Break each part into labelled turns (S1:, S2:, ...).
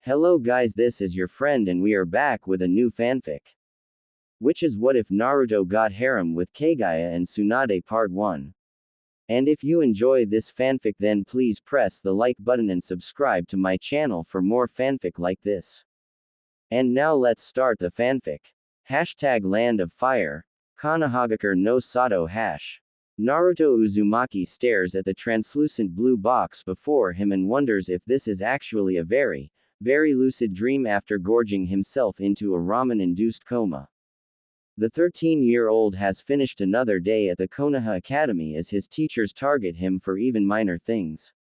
S1: Hello guys, this is your friend and we are back with a new fanfic. Which is What If Naruto Got Harem with Kaguya and Tsunade Part 1. And if you enjoy this fanfic then please press the like button and subscribe to my channel for more fanfic like this. And now let's start the fanfic. Hashtag Land of Fire. Konohagakure no Sato hash. Naruto Uzumaki stares at the translucent blue box before him and wonders if this is actually a very lucid dream after gorging himself into a ramen-induced coma. The 13-year-old has finished another day at the Konoha Academy as his teachers target him for even minor things.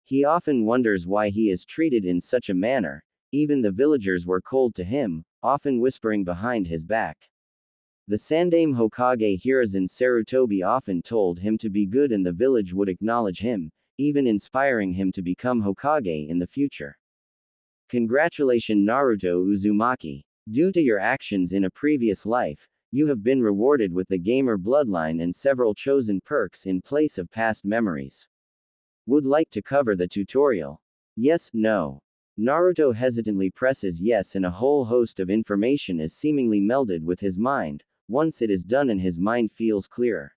S1: He often wonders why he is treated in such a manner. Even the villagers were cold to him, often whispering behind his back. The Sandaime Hokage Hiruzen Sarutobi often told him to be good and the village would acknowledge him, even inspiring him to become Hokage in the future. Congratulations Naruto Uzumaki. Due to your actions in a previous life, you have been rewarded with the gamer bloodline and several chosen perks in place of past memories. Would like to cover the tutorial? Yes, no. Naruto hesitantly presses yes and a whole host of information is seemingly melded with his mind. Once it is done and his mind feels clearer.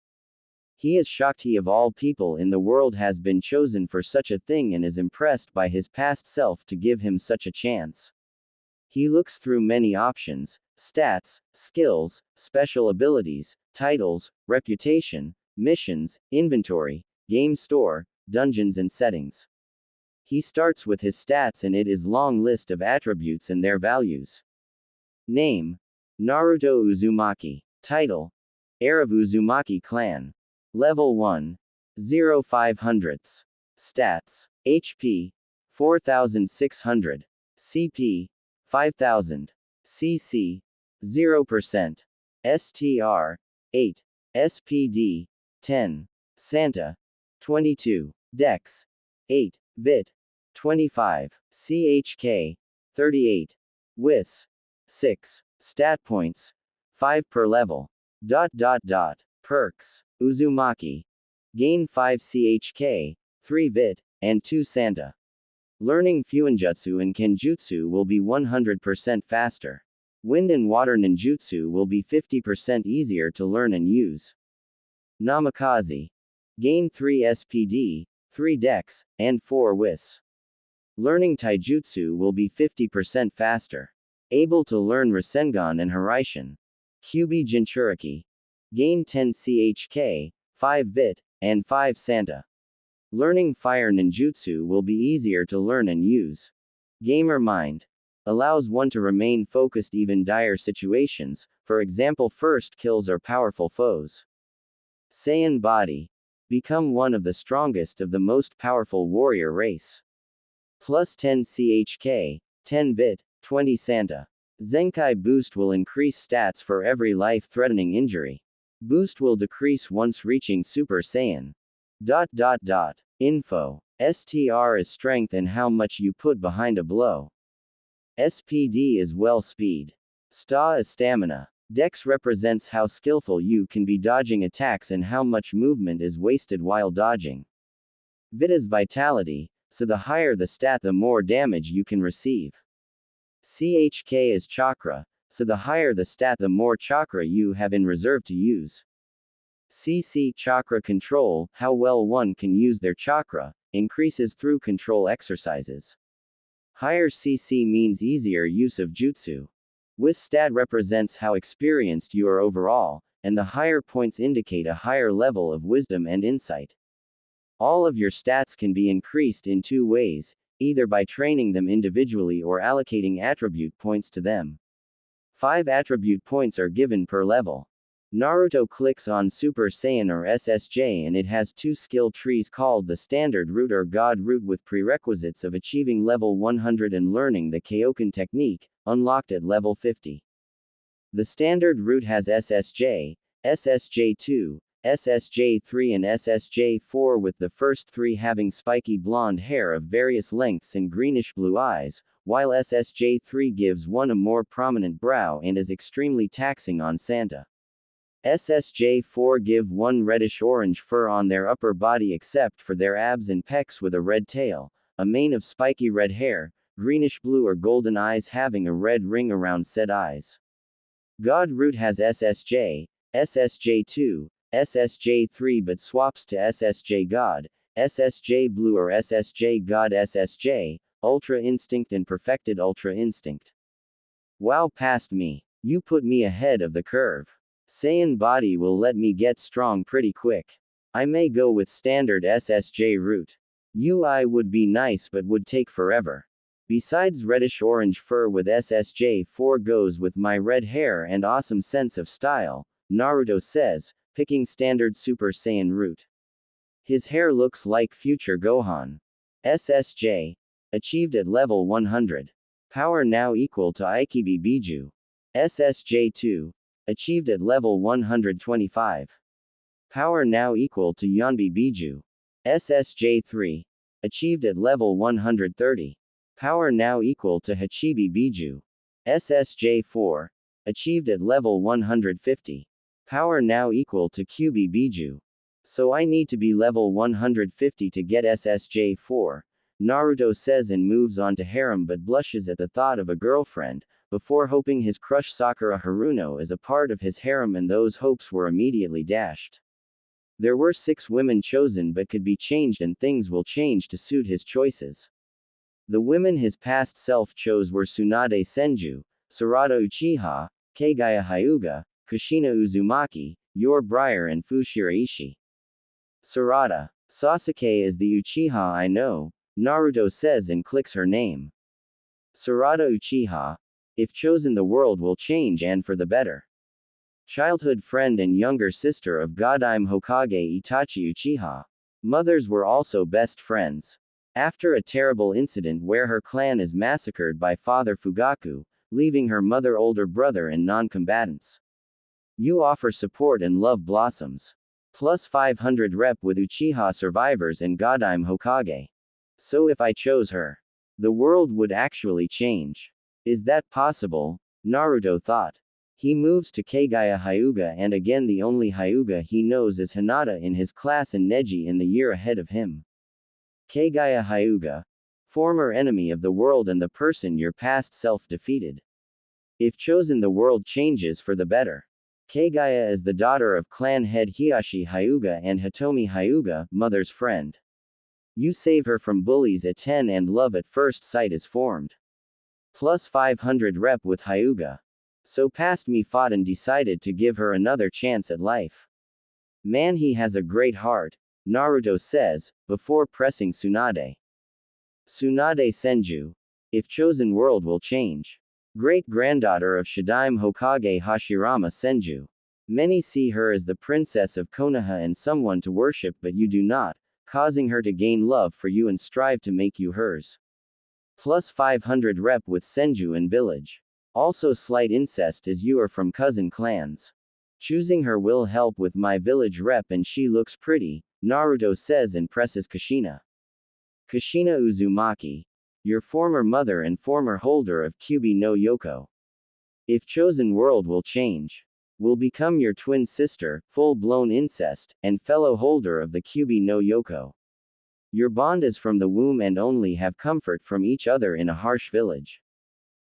S1: He is shocked he of all people in the world has been chosen for such a thing and is impressed by his past self to give him such a chance. He looks through many options, stats, skills, special abilities, titles, reputation, missions, inventory, game store, dungeons and settings. He starts with his stats and it is long list of attributes and their values. Name: Naruto Uzumaki. Title: Heir of Uzumaki Clan. Level 1. 0/500. Stats: HP 4600. CP 5000. CC 0%. STR 8. SPD 10. Santa 22. Dex 8. Vit 25. CHK 38. Whis 6. Stat points 5 per level. Perks: Uzumaki. Gain 5 CHK, 3 Vit, and 2 Santa. Learning Fuinjutsu and Kenjutsu will be 100% faster. Wind and Water Ninjutsu will be 50% easier to learn and use. Namikaze. Gain 3 SPD, 3 Dex, and 4 Whis. Learning Taijutsu will be 50% faster. Able to learn Rasengan and Haraishin. Kyubi Jinchuriki. Gain 10 CHK, 5 Vit, and 5 Santa. Learning Fire Ninjutsu will be easier to learn and use. Gamer Mind. Allows one to remain focused even dire situations, for example first kills or powerful foes. Saiyan Body. Become one of the strongest of the most powerful warrior race. Plus 10 CHK, 10 Vit, 20 Santa. Zenkai Boost will increase stats for every life-threatening injury. Boost will decrease once reaching Super Saiyan. Info. STR is strength and how much you put behind a blow. SPD is well speed. STA is stamina. Dex represents how skillful you can be dodging attacks and how much movement is wasted while dodging. Vit is vitality, so the higher the stat the more damage you can receive. CHK is chakra, so the higher the stat the more chakra you have in reserve to use. CC chakra control, how well one can use their chakra, increases through control exercises. Higher CC means easier use of jutsu. Whis stat represents how experienced you are overall, and the higher points indicate a higher level of wisdom and insight. All of your stats can be increased in 2 ways, either by training them individually or allocating attribute points to them. 5 attribute points are given per level. Naruto clicks on Super Saiyan or SSJ and it has 2 skill trees called the Standard Route or God Route with prerequisites of achieving level 100 and learning the Kaioken technique, unlocked at level 50. The Standard Route has SSJ, SSJ2, SSJ3 and SSJ4 with the first 3 having spiky blonde hair of various lengths and greenish-blue eyes, while SSJ3 gives one a more prominent brow and is extremely taxing on Santa. SSJ4 give one reddish-orange fur on their upper body except for their abs and pecs with a red tail, a mane of spiky red hair, greenish blue or golden eyes having a red ring around said eyes. God root has SSJ, SSJ2, SSJ3 but swaps to SSJ God, SSJ blue or SSJ God SSJ, Ultra Instinct and Perfected Ultra Instinct. Wow, past me. You put me ahead of the curve. Saiyan body will let me get strong pretty quick. I may go with standard SSJ route. UI would be nice but would take forever. Besides reddish-orange fur with SSJ4 goes with my red hair and awesome sense of style, Naruto says, picking standard Super Saiyan route. His hair looks like future Gohan. SSJ. Achieved at level 100. Power now equal to Ikibi Biju. SSJ2. Achieved at level 125. Power now equal to Yanbi Biju. SSJ3. Achieved at level 130. Power now equal to Hachibi Biju. SSJ4. Achieved at level 150. Power now equal to QB Biju. So I need to be level 150 to get SSJ4, Naruto says and moves on to harem but blushes at the thought of a girlfriend, before hoping his crush Sakura Haruno is a part of his harem and those hopes were immediately dashed. There were 6 women chosen but could be changed and things will change to suit his choices. The women his past self chose were Tsunade Senju, Sarada Uchiha, Kaguya Hyuga, Kushina Uzumaki, Yor Briar and Fu Shiraishi. Sarada. Sasuke is the Uchiha I know, Naruto says and clicks her name. Sarada Uchiha. If chosen the world will change and for the better. Childhood friend and younger sister of Godime Hokage Itachi Uchiha. Mothers were also best friends. After a terrible incident where her clan is massacred by Father Fugaku, leaving her mother older brother and non-combatants. You offer support and love blossoms. Plus 500 rep with Uchiha survivors and Godime Hokage. So if I chose her, the world would actually change. Is that possible? Naruto thought. He moves to Kaguya Hyuga and again the only Hyuga he knows is Hinata in his class and Neji in the year ahead of him. Kaguya Hyuga. Former enemy of the world and the person your past self defeated. If chosen the world changes for the better. Kaguya is the daughter of clan head Hiashi Hyuga and Hitomi Hyuga, mother's friend. You save her from bullies at 10 and love at first sight is formed. Plus 500 rep with Hyuga. So past me fought and decided to give her another chance at life. Man, he has a great heart, Naruto says, before pressing Tsunade. Tsunade Senju. If chosen world will change. Great-granddaughter of Shadaime Hokage Hashirama Senju. Many see her as the princess of Konoha and someone to worship but you do not, causing her to gain love for you and strive to make you hers. Plus 500 rep with Senju and village. Also slight incest as you are from cousin clans. Choosing her will help with my village rep and she looks pretty, Naruto says and presses Kushina. Kushina Uzumaki. Your former mother and former holder of Kyubi no Yoko. If chosen world will change. Will become your twin sister, full-blown incest, and fellow holder of the Kyubi no Yoko. Your bond is from the womb and only have comfort from each other in a harsh village.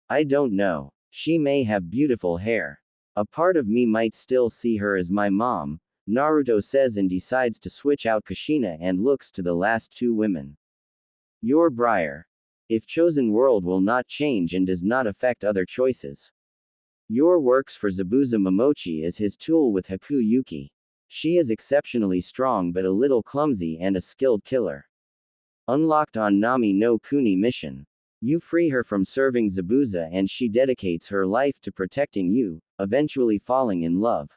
S1: I don't know. She may have beautiful hair. A part of me might still see her as my mom, Naruto says and decides to switch out Kushina and looks to the last 2 women. Yor Briar. If chosen world will not change and does not affect other choices. Yor works for Zabuza Momochi as his tool with Haku Yuki. She is exceptionally strong but a little clumsy and a skilled killer. Unlocked on Nami no Kuni mission. You free her from serving Zabuza and she dedicates her life to protecting you, eventually falling in love.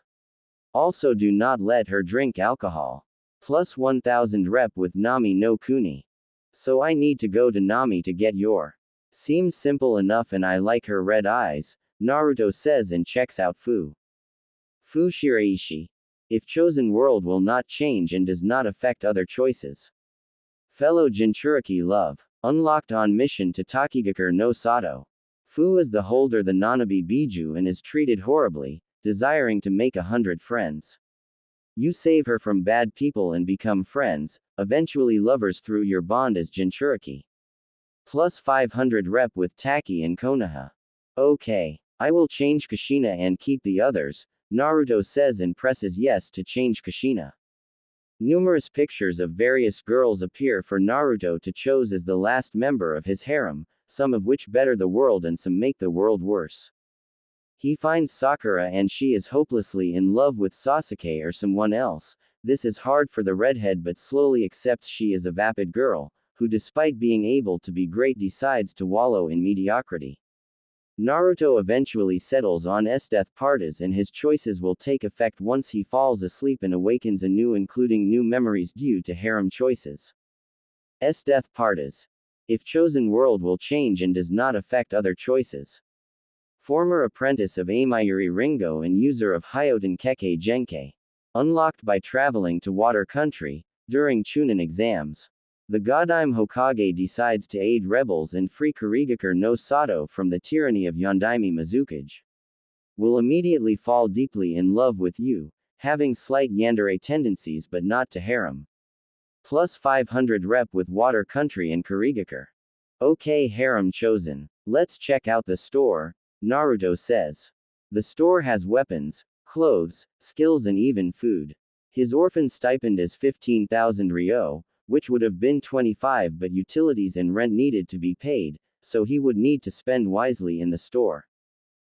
S1: Also do not let her drink alcohol. Plus 1000 rep with Nami no Kuni. So I need to go to Nami to get Yor. Seems simple enough and I like her red eyes, Naruto says and checks out Fu. Fu Shiraishi. If chosen world will not change and does not affect other choices. Fellow Jinchuriki love. Unlocked on mission to Takigakure no Sato. Fu is the holder the Nanabi Biju and is treated horribly, desiring to make 100 friends. You save her from bad people and become friends, eventually lovers through your bond as Jinchuriki. Plus 500 rep with Taki and Konoha. Okay. I will change Kushina and keep the others, Naruto says and presses yes to change Kushina. Numerous pictures of various girls appear for Naruto to choose as the last member of his harem, some of which better the world and some make the world worse. He finds Sakura and she is hopelessly in love with Sasuke or someone else. This is hard for the redhead but slowly accepts she is a vapid girl, who despite being able to be great decides to wallow in mediocrity. Naruto eventually settles on death parties and his choices will take effect once he falls asleep and awakens anew, including new memories due to harem choices. Death parties. If chosen world will change and does not affect other choices. Former apprentice of Amayuri Ringo and user of Hyoten Kekkei Genkai. Unlocked by traveling to water country, during Chunin exams. The Godime Hokage decides to aid rebels and free Kurigakure no Sato from the tyranny of Yondaime Mizukage. Will immediately fall deeply in love with you, having slight yandere tendencies but not to harem. Plus 500 rep with water country and Kurigakure. Okay, harem chosen. Let's check out the store, Naruto says. The store has weapons, clothes, skills and even food. His orphan stipend is 15,000 ryo, which would have been 25, but utilities and rent needed to be paid, so he would need to spend wisely in the store.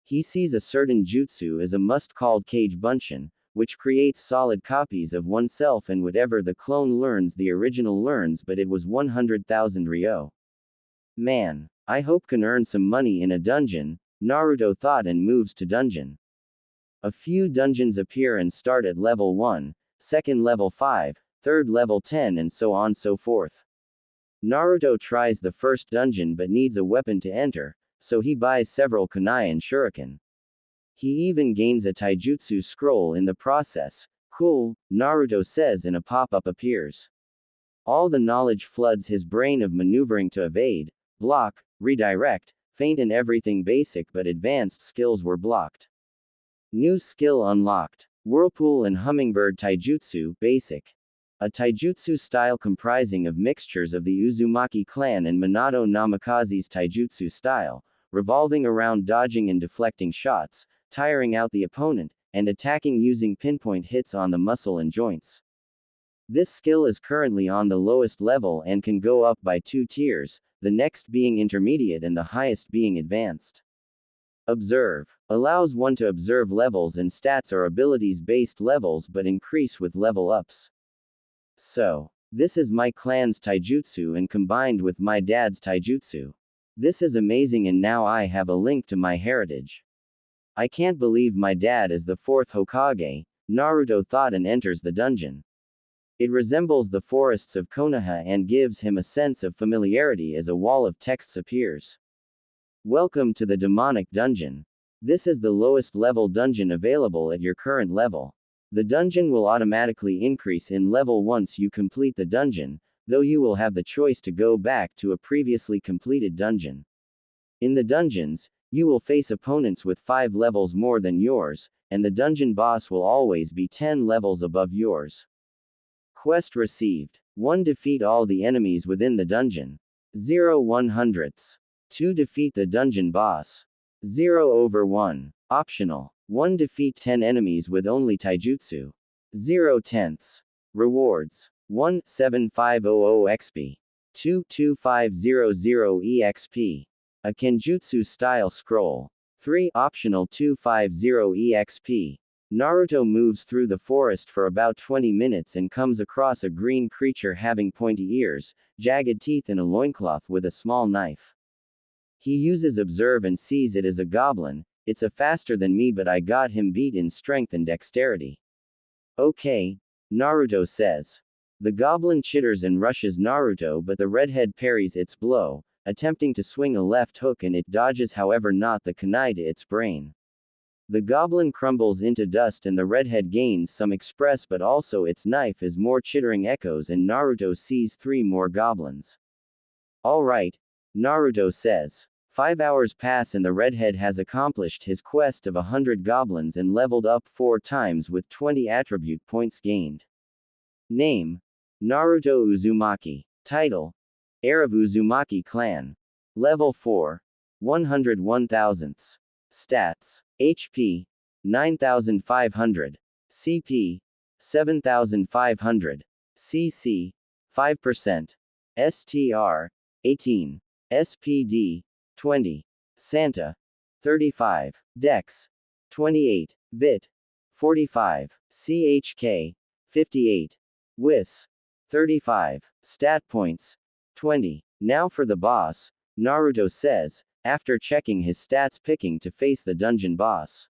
S1: He sees a certain jutsu as a must called Kage Bunshin, which creates solid copies of oneself and whatever the clone learns the original learns, but it was 100,000 ryo. Man, I hope can earn some money in a dungeon, Naruto thought and moves to dungeon. A few dungeons appear and start at level 1, second level 5, third level 10 and so on so forth. Naruto tries the first dungeon but needs a weapon to enter, so he buys several kunai and shuriken. He even gains a taijutsu scroll in the process. Cool, Naruto says and a pop-up appears. All the knowledge floods his brain of maneuvering to evade, block, redirect, feint and everything basic but advanced skills were blocked. New skill unlocked. Whirlpool and Hummingbird Taijutsu, basic. A taijutsu style comprising of mixtures of the Uzumaki clan and Minato Namikaze's taijutsu style, revolving around dodging and deflecting shots, tiring out the opponent, and attacking using pinpoint hits on the muscle and joints. This skill is currently on the lowest level and can go up by 2 tiers, the next being intermediate and the highest being advanced. Observe. Allows one to observe levels and stats or abilities-based levels but increase with level ups. So, this is my clan's taijutsu and combined with my dad's taijutsu. This is amazing and now I have a link to my heritage. I can't believe my dad is the 4th Hokage, Naruto thought and enters the dungeon. It resembles the forests of Konoha and gives him a sense of familiarity as a wall of texts appears. Welcome to the demonic dungeon. This is the lowest level dungeon available at your current level. The dungeon will automatically increase in level once you complete the dungeon, though you will have the choice to go back to a previously completed dungeon. In the dungeons, you will face opponents with 5 levels more than yours, and the dungeon boss will always be 10 levels above yours. Quest received. 1. Defeat all the enemies within the dungeon. 0 100ths. 2. Defeat the dungeon boss. 0/1. Optional. 1. Defeat 10 enemies with only taijutsu. 0 tenths. Rewards. 1. 7500 XP. 2. 2500 EXP. A Kenjutsu style scroll. 3. Optional 250 EXP. Naruto moves through the forest for about 20 minutes and comes across a green creature having pointy ears, jagged teeth and a loincloth with a small knife. He uses observe and sees it as a goblin. It's a faster than me but I got him beat in strength and dexterity. Okay, Naruto says. The goblin chitters and rushes Naruto but the redhead parries its blow, attempting to swing a left hook and it dodges however not the kunai to its brain. The goblin crumbles into dust and the redhead gains some express but also its knife is more chittering echoes and Naruto sees 3 more goblins. Alright, Naruto says. 5 hours pass and the redhead has accomplished his quest of 100 goblins and leveled up 4 times with 20 attribute points gained. Name: Naruto Uzumaki. Title: Heir of Uzumaki clan. Level 4. 101 thousandths. Stats. HP. 9500. CP. 7500. CC. 5%. STR. 18. SPD. 20. Santa. 35. Dex. 28. Vit. 45. CHK. 58. Whis. 35. Stat points. 20. Now for the boss, Naruto says, after checking his stats picking to face the dungeon boss.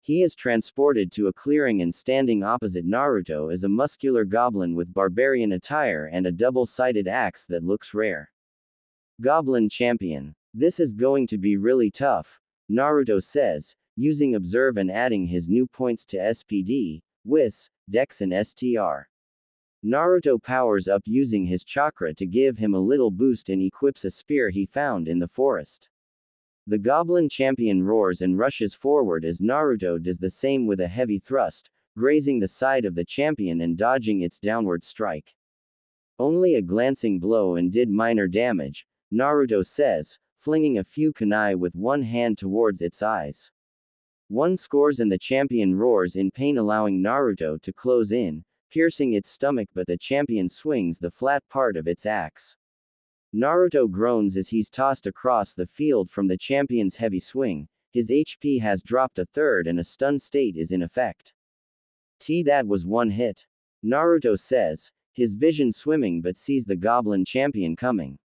S1: He is transported to a clearing and standing opposite Naruto is a muscular goblin with barbarian attire and a double-sided axe that looks rare. Goblin Champion. This is going to be really tough, Naruto says, using Observe and adding his new points to SPD, Whis, Dex and STR. Naruto powers up using his chakra to give him a little boost and equips a spear he found in the forest. The Goblin Champion roars and rushes forward as Naruto does the same with a heavy thrust, grazing the side of the champion and dodging its downward strike. Only a glancing blow and did minor damage, Naruto says, flinging a few kunai with one hand towards its eyes. One scores and the champion roars in pain, allowing Naruto to close in, piercing its stomach, but the champion swings the flat part of its axe. Naruto groans as he's tossed across the field from the champion's heavy swing. His HP has dropped a third and a stun state is in effect. That was one hit. Naruto says, his vision swimming, but sees the Goblin Champion coming.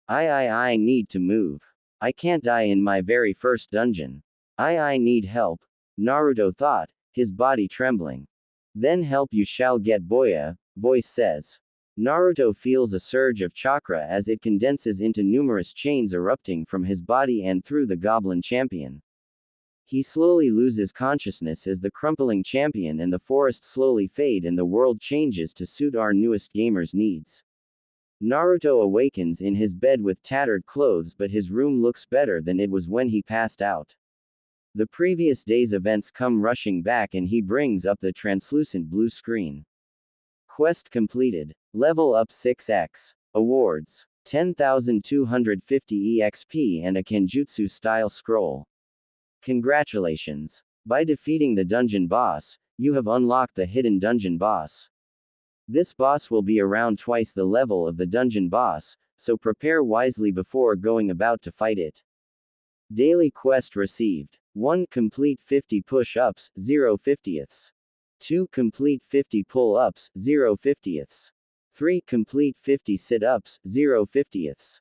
S1: I need to move. I can't die in my very first dungeon. I need help, Naruto thought, his body trembling. Then help you shall get, boya, voice says. Naruto feels a surge of chakra as it condenses into numerous chains erupting from his body and through the Goblin Champion. He slowly loses consciousness as the crumpling champion and the forest slowly fade and the world changes to suit our newest gamer's needs. Naruto awakens in his bed with tattered clothes, but his room looks better than it was when he passed out. The previous day's events come rushing back and he brings up the translucent blue screen. Quest completed. Level up 6x. Awards. 10,250 EXP and a Kenjutsu-style scroll. Congratulations. By defeating the dungeon boss, you have unlocked the hidden dungeon boss. This boss will be around twice the level of the dungeon boss, so prepare wisely before going about to fight it. Daily quest received. 1. Complete 50 push-ups, 0 50ths. 2. Complete 50 pull-ups, 0 50ths. 3. Complete 50 sit-ups, 0 50ths.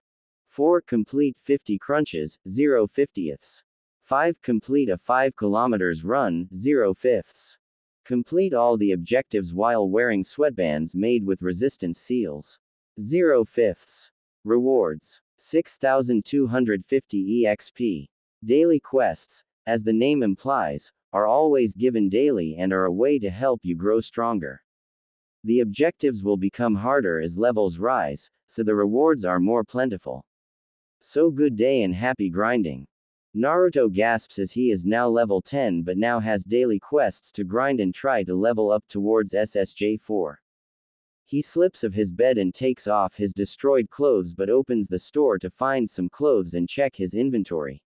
S1: 4. Complete 50 crunches, 0 50ths. 5. Complete a 5 kilometers run, 0 fifths. Complete all the objectives while wearing sweatbands made with resistance seals. 0 fifths. Rewards. 6,250 EXP. Daily quests, as the name implies, are always given daily and are a way to help you grow stronger. The objectives will become harder as levels rise, so the rewards are more plentiful. So good day and happy grinding. Naruto gasps as he is now level 10 but now has daily quests to grind and try to level up towards SSJ4. He slips of his bed and takes off his destroyed clothes but opens the store to find some clothes and check his inventory.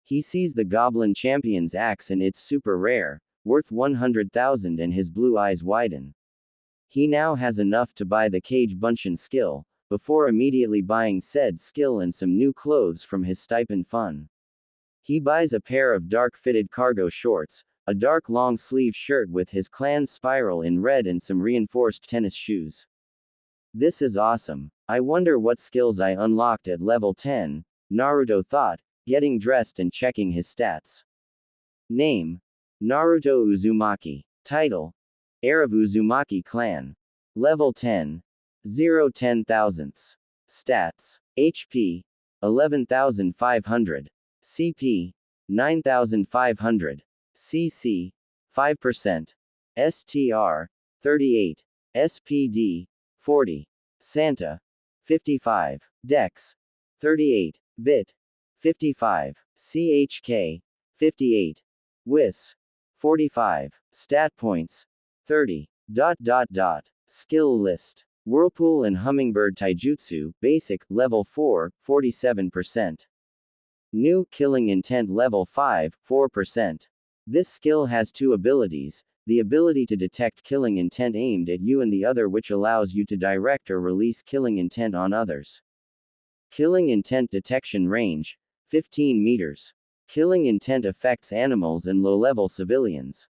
S1: He sees the Goblin Champion's axe and it's super rare, worth 100,000 and his blue eyes widen. He now has enough to buy the Kage Bunshin skill, before immediately buying said skill and some new clothes from his stipend fund. He buys a pair of dark-fitted cargo shorts, a dark long-sleeve shirt with his clan's spiral in red and some reinforced tennis shoes. This is awesome. I wonder what skills I unlocked at level 10, Naruto thought, getting dressed and checking his stats. Name: Naruto Uzumaki. Title: Heir of Uzumaki Clan. Level 10. 0 10 thousandths. Stats: HP 11,500. CP 9,500. CC 5%. STR 38. SPD 40. Santa 55. Dex 38. Vit 55. CHK 58. Whis 45. Stat points 30. Skill list. Whirlpool and Hummingbird Taijutsu, Basic, Level 4, 47%. New, Killing Intent Level 5, 4%. This skill has two abilities, the ability to detect killing intent aimed at you and the other which allows you to direct or release killing intent on others. Killing Intent Detection Range, 15 meters. Killing Intent affects animals and low-level civilians.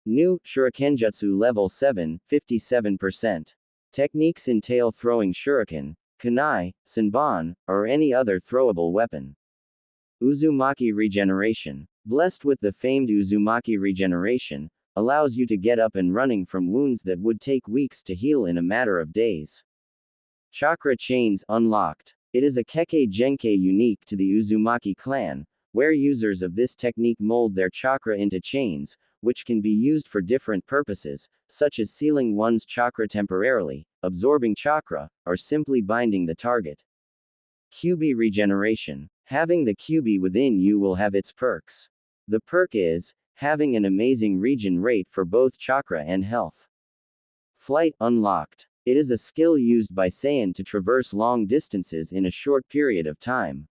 S1: New, Shurikenjutsu Level 7, 57%. Techniques entail throwing shuriken, kunai, senbon, or any other throwable weapon. Uzumaki Regeneration. Blessed with the famed Uzumaki Regeneration, allows you to get up and running from wounds that would take weeks to heal in a matter of days. Chakra Chains Unlocked. It is a Kekkei Genkai unique to the Uzumaki clan, where users of this technique mold their chakra into chains, which can be used for different purposes, such as sealing one's chakra temporarily, absorbing chakra, or simply binding the target. Kyubi Regeneration. Having the Kyubi within you will have its perks. The perk is, having an amazing regen rate for both chakra and health. Flight Unlocked. It is a skill used by Saiyan to traverse long distances in a short period of time.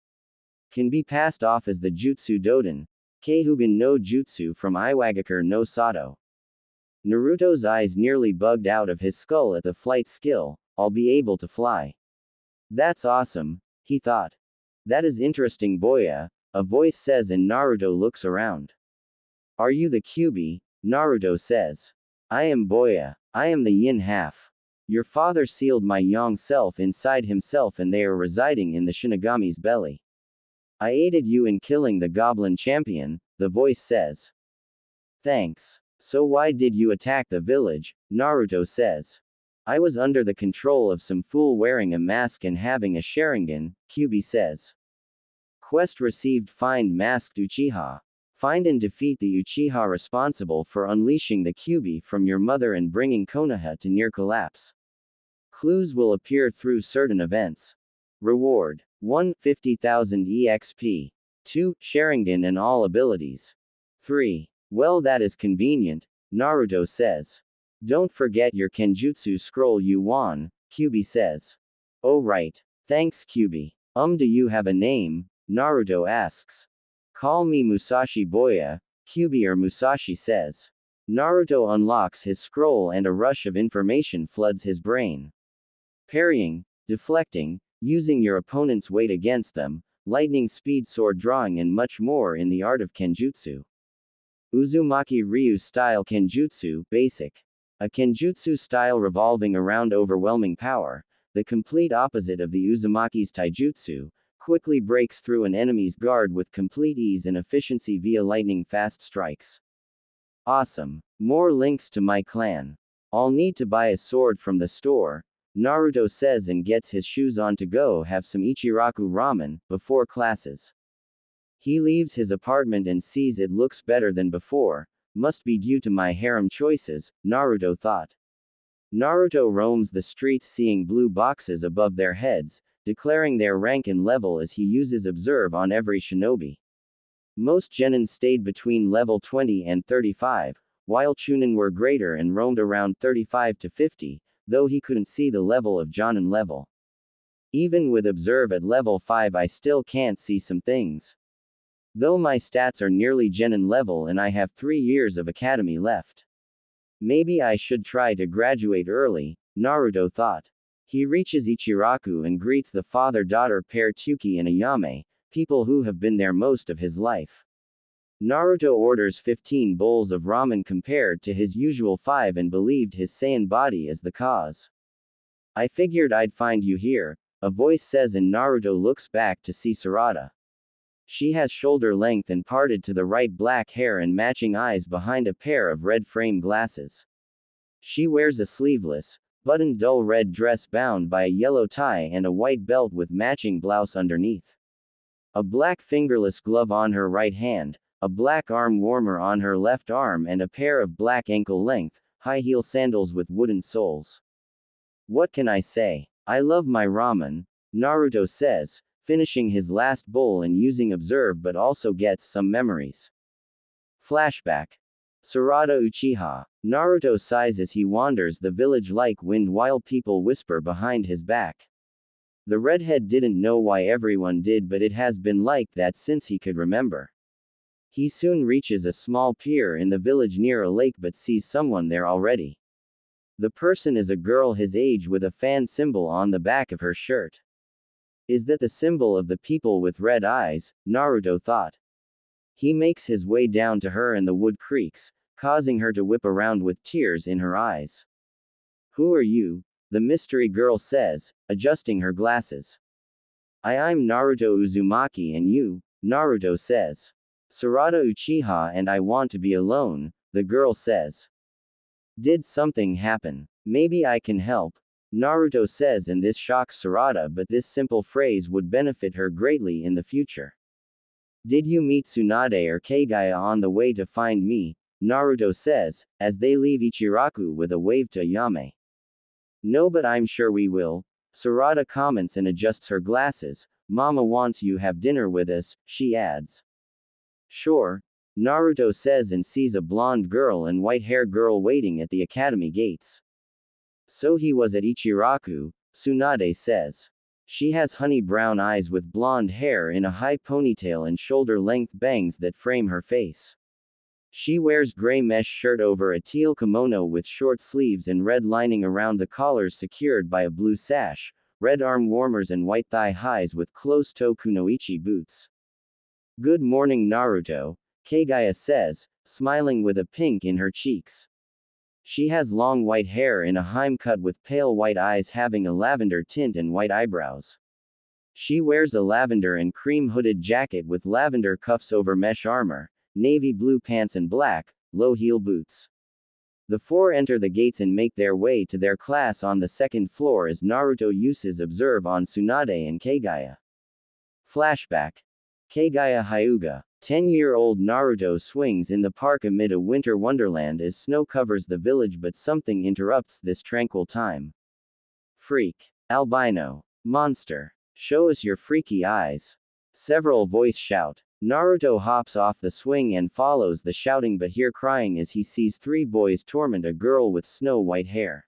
S1: Can be passed off as the Jutsu Doden, Keihugan no Jutsu from Iwagakure no Sato. Naruto's eyes nearly bugged out of his skull at the flight skill, I'll be able to fly. That's awesome, he thought. That is interesting boya, a voice says and Naruto looks around. Are you the Kyubi? Naruto says. I am boya, I am the yin half. Your father sealed my young self inside himself and they are residing in the Shinigami's belly. I aided you in killing the goblin champion, the voice says. Thanks. So why did you attack the village? Naruto says. I was under the control of some fool wearing a mask and having a Sharingan, Kyubi says. Quest received. Find masked Uchiha. Find and defeat the Uchiha responsible for unleashing the Kyubi from your mother and bringing Konoha to near collapse. Clues will appear through certain events. Reward. 1. 50,000 EXP. 2. Sharingan and all abilities. 3. Well, that is convenient, Naruto says. Don't forget your Kenjutsu scroll you won, Kyubi says. Oh right. Thanks Kyubi. Do you have a name? Naruto asks. Call me Musashi Boya, Kyubi or Musashi says. Naruto unlocks his scroll and a rush of information floods his brain. Parrying, deflecting, using your opponent's weight against them, lightning speed sword drawing and much more in the art of Kenjutsu. Uzumaki Ryu style Kenjutsu, Basic. A Kenjutsu style revolving around overwhelming power, the complete opposite of the Uzumaki's Taijutsu, quickly breaks through an enemy's guard with complete ease and efficiency via lightning fast strikes. Awesome. More links to my clan. I'll need to buy a sword from the store, Naruto says and gets his shoes on to go have some Ichiraku ramen, before classes. He leaves his apartment and sees it looks better than before, must be due to my harem choices, Naruto thought. Naruto roams the streets seeing blue boxes above their heads, declaring their rank and level as he uses observe on every shinobi. Most genin stayed between level 20 and 35, while chunin were greater and roamed around 35 to 50, though he couldn't see the level of jonin level. Even with observe at level 5 I still can't see some things. Though my stats are nearly genin level and I have 3 years of academy left. Maybe I should try to graduate early, Naruto thought. He reaches Ichiraku and greets the father-daughter pair Tuki and Ayame, people who have been there most of his life. Naruto orders 15 bowls of ramen compared to his usual 5 and believed his Saiyan body is the cause. I figured I'd find you here, a voice says and Naruto looks back to see Sarada. She has shoulder length and parted to the right black hair and matching eyes behind a pair of red frame glasses. She wears a sleeveless, buttoned dull red dress bound by a yellow tie and a white belt with matching blouse underneath. A black fingerless glove on her right hand, a black arm warmer on her left arm and a pair of black ankle-length, high-heel sandals with wooden soles. What can I say? I love my ramen, Naruto says, finishing his last bowl and using observe but also gets some memories. Flashback. Sarada Uchiha. Naruto sighs as he wanders the village like wind while people whisper behind his back. The redhead didn't know why everyone did, but it has been like that since he could remember. He soon reaches a small pier in the village near a lake but sees someone there already. The person is a girl his age with a fan symbol on the back of her shirt. Is that the symbol of the people with red eyes? Naruto thought. He makes his way down to her and the wood creaks, causing her to whip around with tears in her eyes. Who are you? The mystery girl says, adjusting her glasses. I'm Naruto Uzumaki and you, Naruto says. Sarada Uchiha and I want to be alone, the girl says. Did something happen? Maybe I can help, Naruto says, and this shocks Sarada, but this simple phrase would benefit her greatly in the future. Did you meet Tsunade or Kaguya on the way to find me? Naruto says, as they leave Ichiraku with a wave to Ayame. No, but I'm sure we will, Sarada comments and adjusts her glasses. Mama wants you have dinner with us, she adds. Sure, Naruto says and sees a blonde girl and white-haired girl waiting at the academy gates. So he was at Ichiraku, Tsunade says. She has honey brown eyes with blonde hair in a high ponytail and shoulder-length bangs that frame her face. She wears gray mesh shirt over a teal kimono with short sleeves and red lining around the collars secured by a blue sash, red arm warmers and white thigh highs with closed-toe kunoichi boots. Good morning Naruto, Kaguya says, smiling with a pink in her cheeks. She has long white hair in a hime cut with pale white eyes having a lavender tint and white eyebrows. She wears a lavender and cream hooded jacket with lavender cuffs over mesh armor, navy blue pants and black, low-heel boots. The four enter the gates and make their way to their class on the second floor as Naruto uses observe on Tsunade and Kaguya. Flashback. Kaguya Hyuga. 10-year-old Naruto swings in the park amid a winter wonderland as snow covers the village, but something interrupts this tranquil time. Freak. Albino. Monster. Show us your freaky eyes. Several voice shout. Naruto hops off the swing and follows the shouting but hear crying as he sees three boys torment a girl with snow-white hair.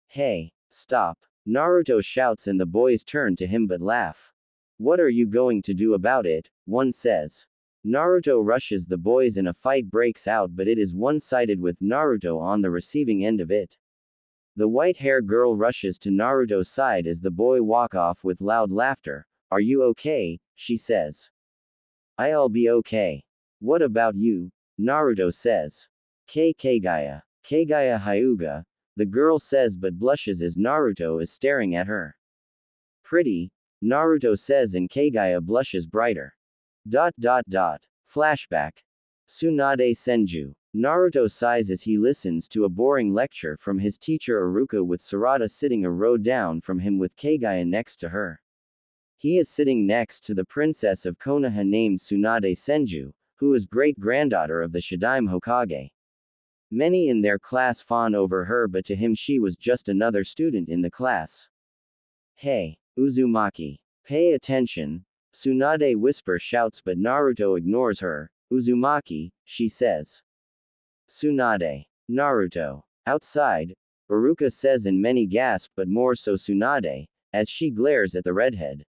S1: Hey, stop. Naruto shouts and the boys turn to him but laugh. What are you going to do about it? One says. Naruto rushes the boys and a fight breaks out, but it is one-sided with Naruto on the receiving end of it. The white-haired girl rushes to Naruto's side as the boy walk off with loud laughter. Are you okay? She says. I'll be okay. What about you? Naruto says. Kaguya. Kaguya Hyuga. The girl says but blushes as Naruto is staring at her. Pretty, Naruto says and Kaguya blushes brighter. Flashback. Tsunade Senju. Naruto sighs as he listens to a boring lecture from his teacher Iruka with Sarada sitting a row down from him with Kaguya next to her. He is sitting next to the princess of Konoha named Tsunade Senju, who is great-granddaughter of the Shadaime Hokage. Many in their class fawn over her, but to him she was just another student in the class. Hey, Uzumaki. Pay attention. Tsunade shouts but Naruto ignores her. Uzumaki, she says. Tsunade. Naruto. Outside, Iruka says and many gasp but more so Tsunade, as she glares at the redhead.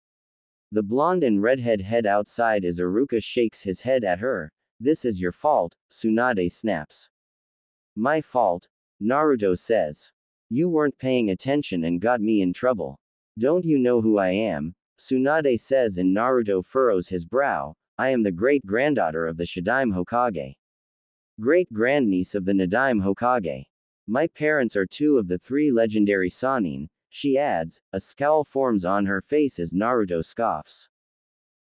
S1: The blonde and redhead head outside as Iruka shakes his head at her. This is your fault, Tsunade snaps. My fault? Naruto says. You weren't paying attention and got me in trouble. Don't you know who I am? Tsunade says and Naruto furrows his brow. I am the great-granddaughter of the Shadaime Hokage. Great-grandniece of the Nadaime Hokage. My parents are two of the three legendary Sannin, she adds. A scowl forms on her face as Naruto scoffs.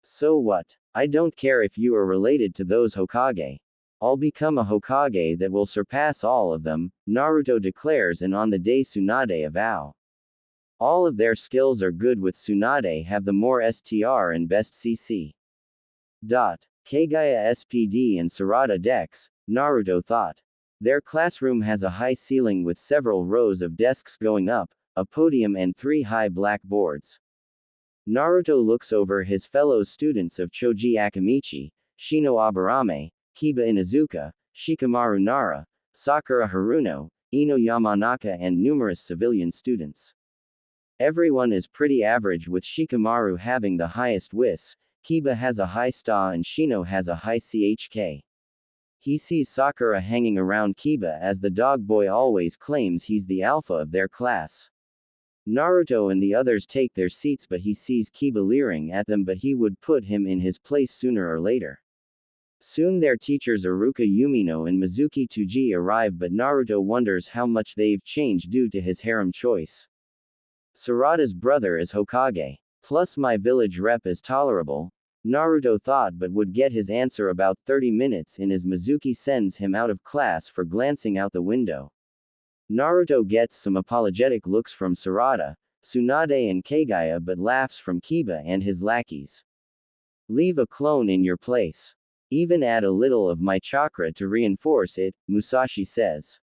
S1: So what? I don't care if you are related to those Hokage. I'll become a Hokage that will surpass all of them, Naruto declares, and on the day Tsunade avow. All of their skills are good with Tsunade have the more STR and best CC. Kaguya SPD and Sarada Dex, Naruto thought. Their classroom has a high ceiling with several rows of desks going up, a podium and 3 high black boards. Naruto looks over his fellow students of Choji Akamichi, Shino Aburame, Kiba Inuzuka, Shikamaru Nara, Sakura Haruno, Ino Yamanaka and numerous civilian students. Everyone is pretty average with Shikamaru having the highest WIS, Kiba has a high sta and Shino has a high CHK. He sees Sakura hanging around Kiba as the dog boy always claims he's the alpha of their class. Naruto and the others take their seats but he sees Kiba leering at them but he would put him in his place sooner or later. Soon their teachers Iruka Yumino and Mizuki Tuji arrive but Naruto wonders how much they've changed due to his harem choice. Sarada's brother is Hokage. Plus my village rep is tolerable, Naruto thought but would get his answer about 30 minutes in as Mizuki sends him out of class for glancing out the window. Naruto gets some apologetic looks from Sarada, Tsunade and Kaguya but laughs from Kiba and his lackeys. Leave a clone in your place. Even add a little of my chakra to reinforce it, Musashi says.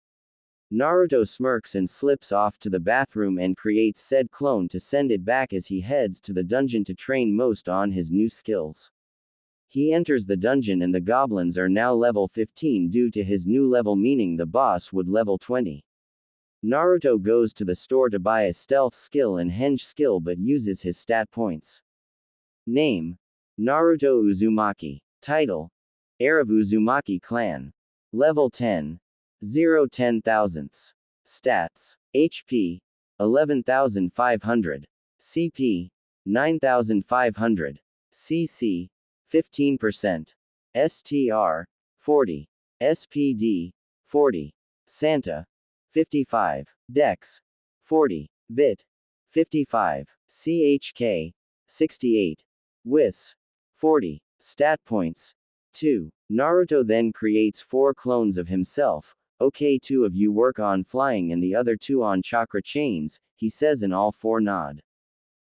S1: Naruto smirks and slips off to the bathroom and creates said clone to send it back as he heads to the dungeon to train most on his new skills. He enters the dungeon and the goblins are now level 15 due to his new level meaning the boss would level 20. Naruto goes to the store to buy a stealth skill and henge skill but uses his stat points. Name: Naruto Uzumaki. Title: Heir of Uzumaki Clan. Level 10. 0 10,000ths. Stats: HP 11,500. CP 9,500. CC 15%. STR 40. SPD 40. Santa 55. Dex 40. Vit 55. CHK 68. WIS 40. Stat points 2. Naruto then creates 4 clones of himself. Okay, 2 of you work on flying and the other 2 on chakra chains, he says and all 4 nod.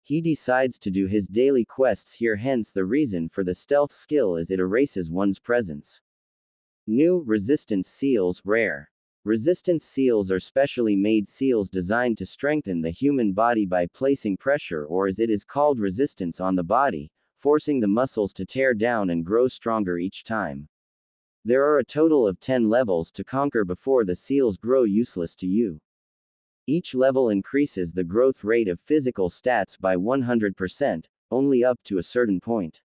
S1: He decides to do his daily quests here, hence the reason for the stealth skill is it erases one's presence. New resistance seals rare. Resistance seals are specially made seals designed to strengthen the human body by placing pressure or as it is called resistance on the body, forcing the muscles to tear down and grow stronger each time. There are a total of 10 levels to conquer before the seals grow useless to you. Each level increases the growth rate of physical stats by 100%, only up to a certain point.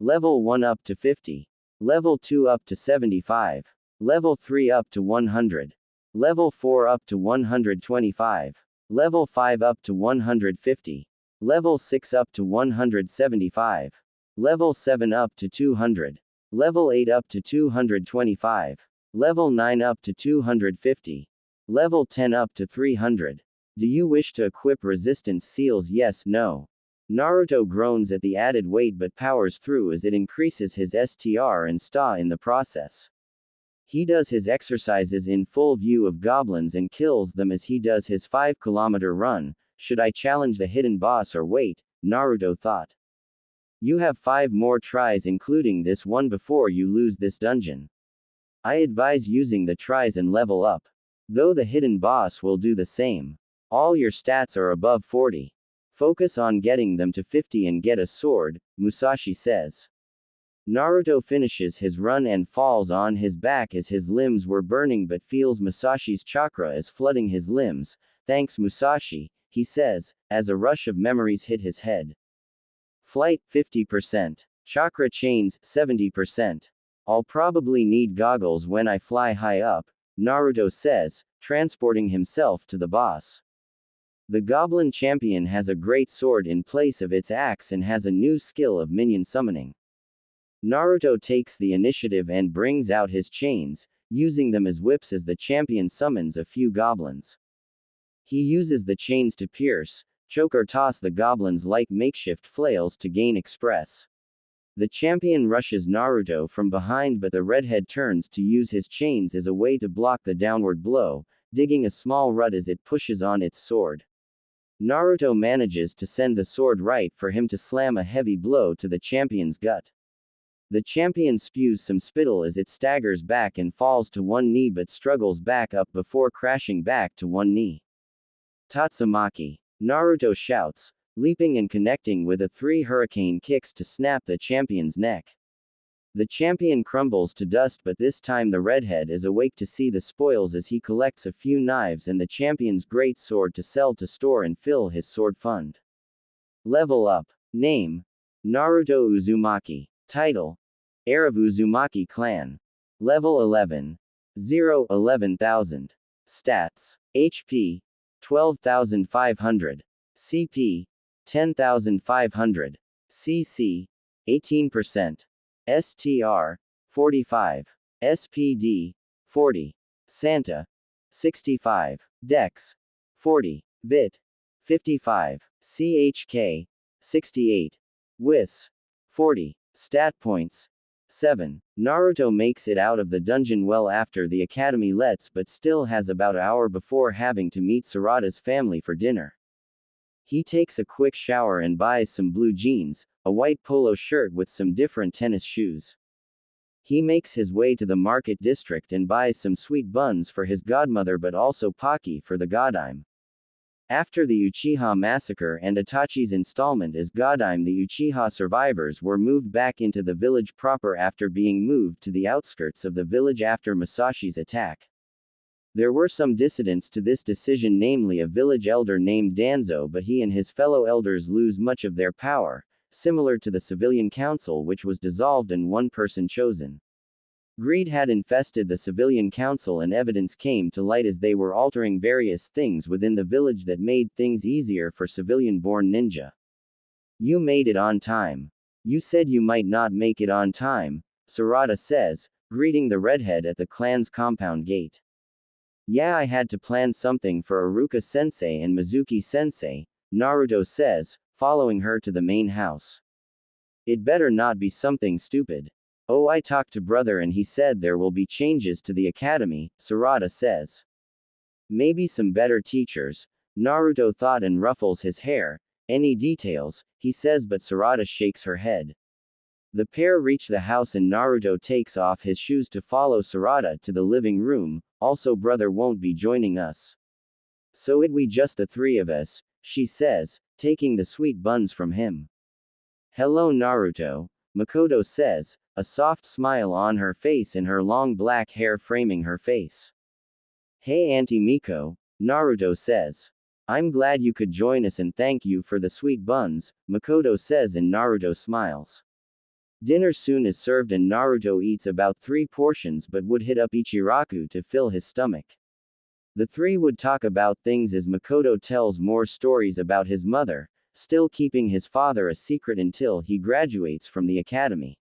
S1: Level 1 up to 50. Level 2 up to 75. Level 3 up to 100. Level 4 up to 125. Level 5 up to 150. Level 6 up to 175. Level 7 up to 200. Level 8 up to 225. Level 9 up to 250. Level 10 up to 300. Do you wish to equip resistance seals? Yes, no. Naruto groans at the added weight but powers through as it increases his STR and STA in the process. He does his exercises in full view of goblins and kills them as he does his 5-kilometer run. Should I challenge the hidden boss or wait? Naruto thought. You have 5 more tries including this one before you lose this dungeon. I advise using the tries and level up. Though the hidden boss will do the same. All your stats are above 40. Focus on getting them to 50 and get a sword, Musashi says. Naruto finishes his run and falls on his back as his limbs were burning but feels Musashi's chakra is flooding his limbs. Thanks Musashi, he says, as a rush of memories hit his head. Flight 50%. Chakra chains 70%. I'll probably need goggles when I fly high up, Naruto says, transporting himself to the boss. The Goblin Champion has a great sword in place of its axe and has a new skill of minion summoning. Naruto takes the initiative and brings out his chains, using them as whips as the champion summons a few goblins. He uses the chains to pierce, choke or toss the goblins like makeshift flails to gain express. The champion rushes Naruto from behind but the redhead turns to use his chains as a way to block the downward blow, digging a small rut as it pushes on its sword. Naruto manages to send the sword right for him to slam a heavy blow to the champion's gut. The champion spews some spittle as it staggers back and falls to one knee but struggles back up before crashing back to one knee. Tatsumaki. Naruto shouts, leaping and connecting with a 3 hurricane kicks to snap the champion's neck. The champion crumbles to dust, but this time the redhead is awake to see the spoils as he collects a few knives and the champion's great sword to sell to store and fill his sword fund. Level up. Name: Naruto Uzumaki. Title: Heir of Uzumaki Clan. Level 11. 11,000. Stats: HP 12,500. CP 10,500. CC 18%. STR 45. SPD 40. Santa 65. Dex 40. Vit 55. CHK 68. Whis 40. Stat points 7. Naruto makes it out of the dungeon well after the academy lets, but still has about an hour before having to meet Sarada's family for dinner. He takes a quick shower and buys some blue jeans, a white polo shirt with some different tennis shoes. He makes his way to the market district and buys some sweet buns for his godmother but also Pocky for the Godime. After the Uchiha massacre and Itachi's installment as Godime, the Uchiha survivors were moved back into the village proper after being moved to the outskirts of the village after Masashi's attack. There were some dissidents to this decision, namely a village elder named Danzo, but he and his fellow elders lose much of their power, similar to the civilian council which was dissolved and one person chosen. Greed had infested the civilian council and evidence came to light as they were altering various things within the village that made things easier for civilian-born ninja. You made it on time. You said you might not make it on time, Sarada says, greeting the redhead at the clan's compound gate. Yeah, I had to plan something for Iruka-sensei and Mizuki-sensei, Naruto says, following her to the main house. It better not be something stupid. Oh, I talked to brother and he said there will be changes to the academy, Sarada says. Maybe some better teachers, Naruto thought and ruffles his hair. Any details, he says, but Sarada shakes her head. The pair reach the house and Naruto takes off his shoes to follow Sarada to the living room. Also, brother won't be joining us. So it we just the three of us, she says, taking the sweet buns from him. Hello Naruto, Makoto says, a soft smile on her face and her long black hair framing her face. Hey Auntie Miko, Naruto says. I'm glad you could join us and thank you for the sweet buns, Makoto says, and Naruto smiles. Dinner soon is served and Naruto eats about 3 portions but would hit up Ichiraku to fill his stomach. The three would talk about things as Makoto tells more stories about his mother, still keeping his father a secret until he graduates from the academy.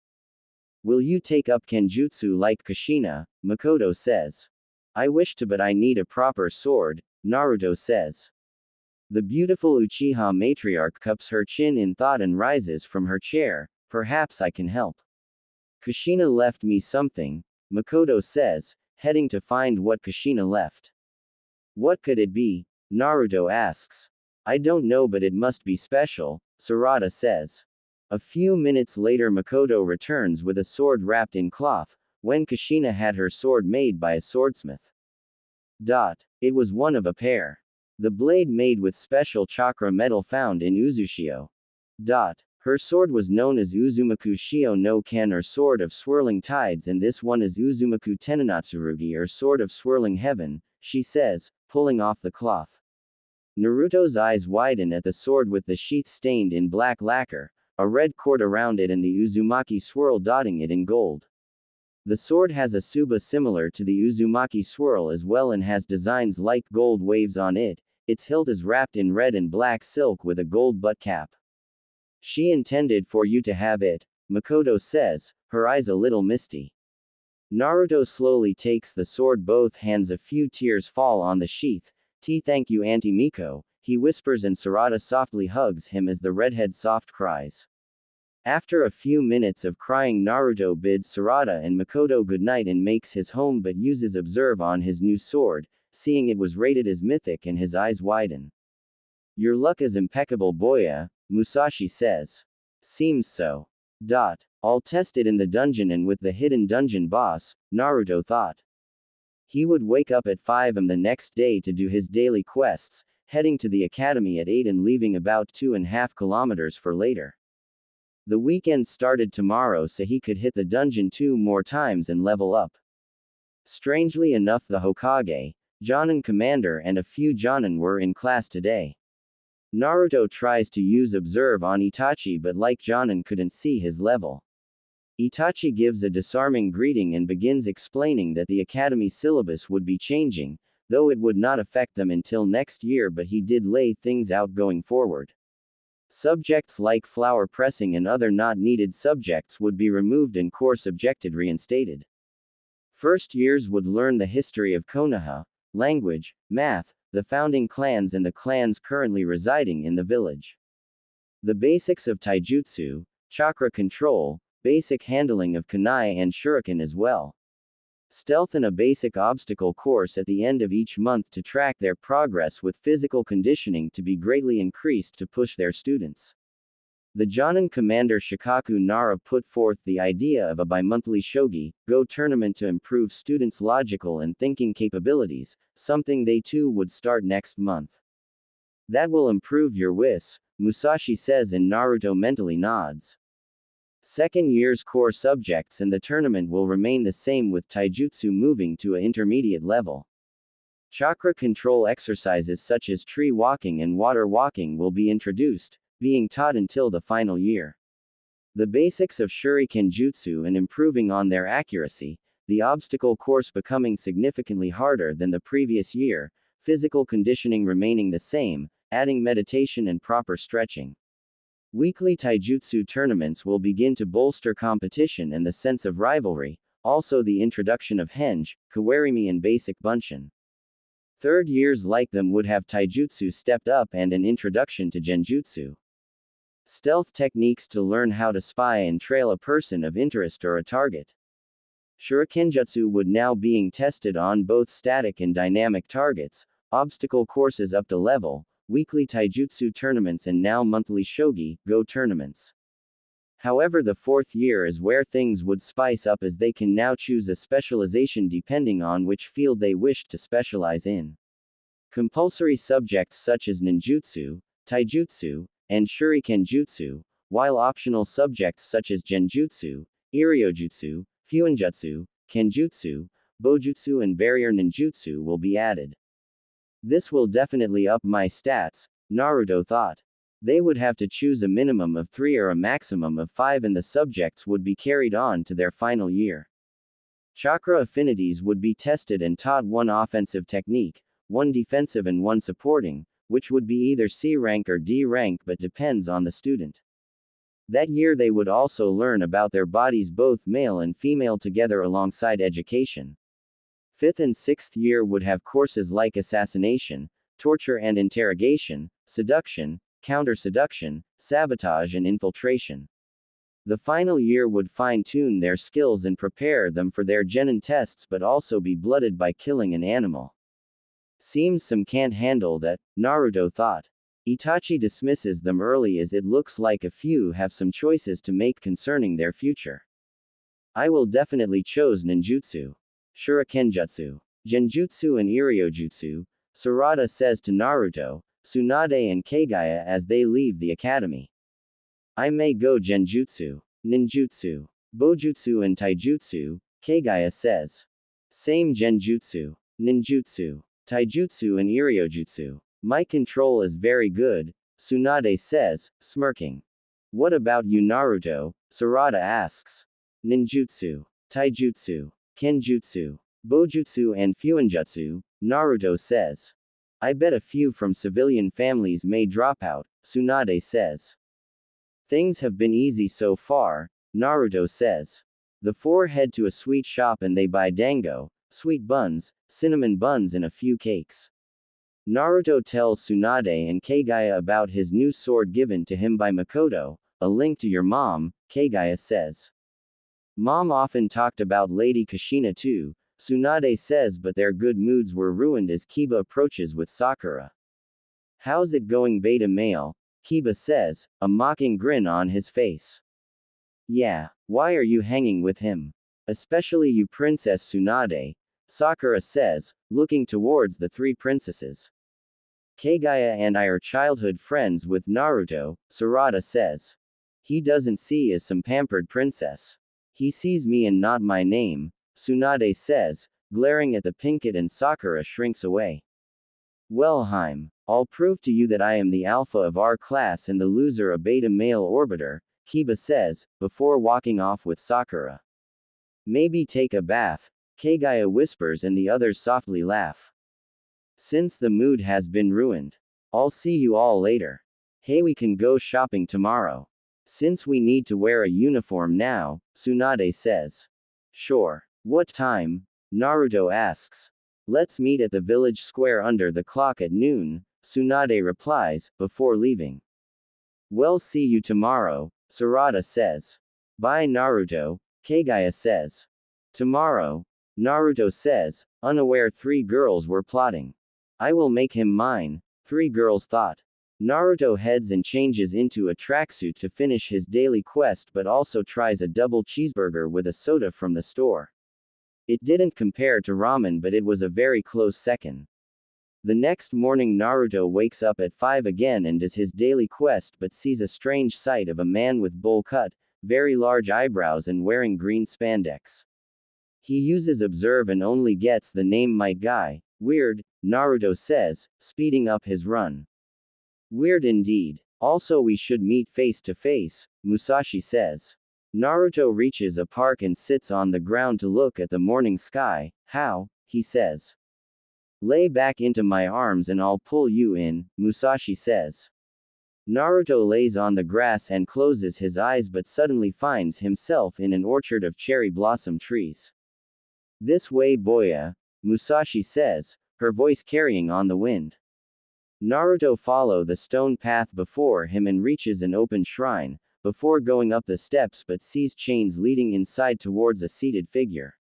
S1: Will you take up Kenjutsu like Kushina? Makoto says. I wish to, but I need a proper sword, Naruto says. The beautiful Uchiha matriarch cups her chin in thought and rises from her chair. Perhaps I can help. Kushina left me something, Makoto says, heading to find what Kushina left. What could it be? Naruto asks. I don't know, but it must be special, Sarada says. A few minutes later Makoto returns with a sword wrapped in cloth, when Kushina had her sword made by a swordsmith. It was one of a pair. The blade made with special chakra metal found in Uzushio. Her sword was known as Uzumaku Shio no Ken, or Sword of Swirling Tides, and this one is Uzumaku Tenonatsurugi, or Sword of Swirling Heaven, she says, pulling off the cloth. Naruto's eyes widen at the sword with the sheath stained in black lacquer, a red cord around it and the Uzumaki swirl dotting it in gold. The sword has a tsuba similar to the Uzumaki swirl as well and has designs like gold waves on it. Its hilt is wrapped in red and black silk with a gold butt cap. She intended for you to have it, Makoto says, her eyes a little misty. Naruto slowly takes the sword, both hands, a few tears fall on the sheath. Thank you Auntie Miko, he whispers, and Sarada softly hugs him as the redhead soft cries. After a few minutes of crying, Naruto bids Sarada and Makoto goodnight and makes his home but uses observe on his new sword, seeing it was rated as mythic and his eyes widen. Your luck is impeccable boya, Musashi says. Seems so. I'll test it in the dungeon and with the hidden dungeon boss, Naruto thought. He would wake up at 5 am the next day to do his daily quests, heading to the academy at 8 and leaving about 2.5 kilometers for later. The weekend started tomorrow so he could hit the dungeon 2 more times and level up. Strangely enough, the Hokage, Jonin commander and a few Jonin were in class today. Naruto tries to use observe on Itachi but like Jonin couldn't see his level. Itachi gives a disarming greeting and begins explaining that the academy syllabus would be changing, though it would not affect them until next year, but he did lay things out going forward. Subjects like flower pressing and other not needed subjects would be removed and core subjected reinstated. First years would learn the history of Konoha, language, math, the founding clans and the clans currently residing in the village. The basics of taijutsu, chakra control, basic handling of kunai and shuriken as well. Stealth and a basic obstacle course at the end of each month to track their progress with physical conditioning to be greatly increased to push their students. The Jonin commander Shikaku Nara put forth the idea of a bi-monthly shogi go tournament to improve students' logical and thinking capabilities, something they too would start next month. That will improve your wis, Musashi says, and Naruto mentally nods. Second year's core subjects and the tournament will remain the same with taijutsu moving to an intermediate level. Chakra control exercises such as tree walking and water walking will be introduced, being taught until the final year. The basics of shuriken jutsu and improving on their accuracy, the obstacle course becoming significantly harder than the previous year, physical conditioning remaining the same, adding meditation and proper stretching. Weekly taijutsu tournaments will begin to bolster competition and the sense of rivalry, also the introduction of henge, kawarimi and basic bunshin. Third years like them would have taijutsu stepped up and an introduction to genjutsu. Stealth techniques to learn how to spy and trail a person of interest or a target. Shurikenjutsu would now being tested on both static and dynamic targets, obstacle courses up to level, weekly taijutsu tournaments and now monthly shogi go tournaments. However, the fourth year is where things would spice up as they can now choose a specialization depending on which field they wish to specialize in. Compulsory subjects such as ninjutsu, taijutsu, and shuriken jutsu, while optional subjects such as genjutsu, iryojutsu, fuinjutsu, kenjutsu, bojutsu and barrier ninjutsu will be added. This will definitely up my stats, Naruto thought. They would have to choose a minimum of 3 or a maximum of 5 and the subjects would be carried on to their final year. Chakra affinities would be tested and taught 1 offensive technique, 1 defensive and 1 supporting, which would be either C rank or D rank but depends on the student. That year they would also learn about their bodies, both male and female, together alongside education. 5th and 6th year would have courses like assassination, torture and interrogation, seduction, counter-seduction, sabotage and infiltration. The final year would fine-tune their skills and prepare them for their genin tests but also be blooded by killing an animal. Seems some can't handle that, Naruto thought. Itachi dismisses them early as it looks like a few have some choices to make concerning their future. I will definitely choose ninjutsu, shurikenjutsu, genjutsu and iryojutsu, Sarada says to Naruto, Tsunade and Kaguya as they leave the academy. I may go genjutsu, ninjutsu, bojutsu and taijutsu, Kaguya says. Same genjutsu, ninjutsu, taijutsu and iryojutsu. My control is very good, Tsunade says, smirking. What about you, Naruto? Sarada asks. Ninjutsu, taijutsu, kenjutsu, bojutsu and fuinjutsu, Naruto says. I bet a few from civilian families may drop out, Tsunade says. Things have been easy so far, Naruto says. The 4 head to a sweet shop and they buy dango, sweet buns, cinnamon buns and a few cakes. Naruto tells Tsunade and Kaguya about his new sword given to him by Makoto, a link to your mom, Kaguya says. Mom often talked about Lady Kushina too, Tsunade says, but their good moods were ruined as Kiba approaches with Sakura. How's it going, beta male? Kiba says, a mocking grin on his face. Yeah, why are you hanging with him? Especially you, Princess Tsunade, Sakura says, looking towards the 3 princesses. Kaguya and I are childhood friends with Naruto, Sarada says. he doesn't see as some pampered princess. He sees me and not my name, Tsunade says, glaring at the Pinkett, and Sakura shrinks away. Well, Heim, I'll prove to you that I am the alpha of our class and the loser a beta male orbiter, Kiba says, before walking off with Sakura. Maybe take a bath, Kaguya whispers, and the others softly laugh. Since the mood has been ruined. I'll see you all later. Hey, we can go shopping tomorrow. Since we need to wear a uniform now, Tsunade says. Sure. What time? Naruto asks. Let's meet at the village square under the clock at noon, Tsunade replies, before leaving. Well, see you tomorrow, Sarada says. Bye, Naruto, Kaguya says. Tomorrow, Naruto says, unaware three girls were plotting. I will make him mine, three girls thought. Naruto heads and changes into a tracksuit to finish his daily quest, but also tries a double cheeseburger with a soda from the store. It didn't compare to ramen, but it was a very close second. The next morning Naruto wakes up at 5 again and does his daily quest, but sees a strange sight of a man with bowl cut, very large eyebrows and wearing green spandex. He uses observe and only gets the name Might Guy. Weird, Naruto says, speeding up his run. Weird indeed. Also, we should meet face to face, Musashi says. Naruto reaches a park and sits on the ground to look at the morning sky. How? He says. Lay back into my arms and I'll pull you in, Musashi says. Naruto lays on the grass and closes his eyes, but suddenly finds himself in an orchard of cherry blossom trees. This way, boya, Musashi says, her voice carrying on the wind. Naruto follows the stone path before him and reaches an open shrine, before going up the steps, but sees chains leading inside towards a seated figure.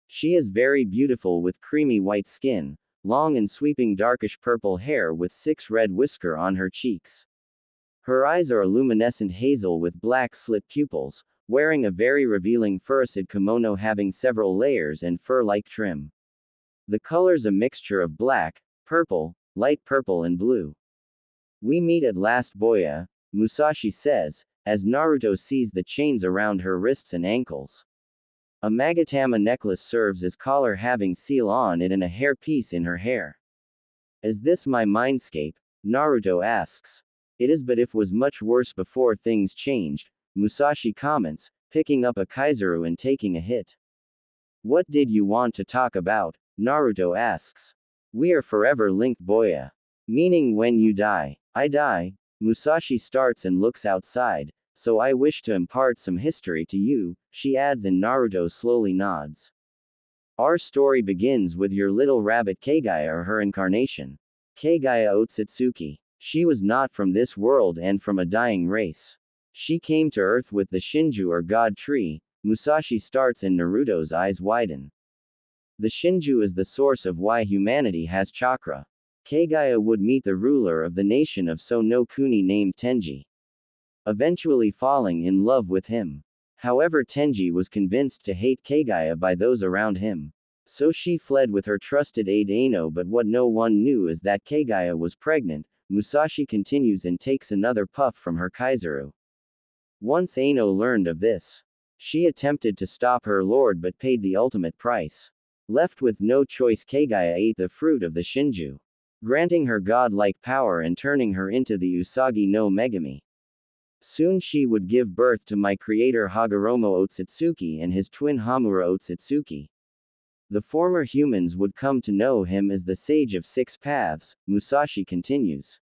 S1: She is very beautiful with creamy white skin, long and sweeping darkish purple hair with 6 red whisker on her cheeks. Her eyes are a luminescent hazel with black slit pupils, wearing a very revealing furred kimono having several layers and fur-like trim. The colors a mixture of black, purple, light purple and blue. We meet at last, boya, Musashi says, as Naruto sees the chains around her wrists and ankles. A magatama necklace serves as collar having seal on it and a hair piece in her hair. Is this my mindscape? Naruto asks. It is, but it was much worse before things changed, Musashi comments, picking up a Kaizuru and taking a hit. What did you want to talk about? Naruto asks. We are forever linked, boya. Meaning when you die, I die. Musashi starts and looks outside, so I wish to impart some history to you, she adds, and Naruto slowly nods. Our story begins with your little rabbit Kaguya, or her incarnation. Kaguya Otsutsuki. She was not from this world and from a dying race. She came to Earth with the Shinju or God Tree, Musashi starts and Naruto's eyes widen. The Shinju is the source of why humanity has chakra. Kaguya would meet the ruler of the nation of So no Kuni named Tenji, eventually falling in love with him. However, Tenji was convinced to hate Kaguya by those around him. So she fled with her trusted aide Ano, but what no one knew is that Kaguya was pregnant. Musashi continues and takes another puff from her Kaizuru. Once Ano learned of this, she attempted to stop her lord but paid the ultimate price. Left with no choice, Kaguya ate the fruit of the Shinju, granting her godlike power and turning her into the Usagi no Megami. Soon she would give birth to my creator Hagoromo Otsutsuki and his twin Hamura Otsutsuki. The former humans would come to know him as the Sage of Six Paths, Musashi continues.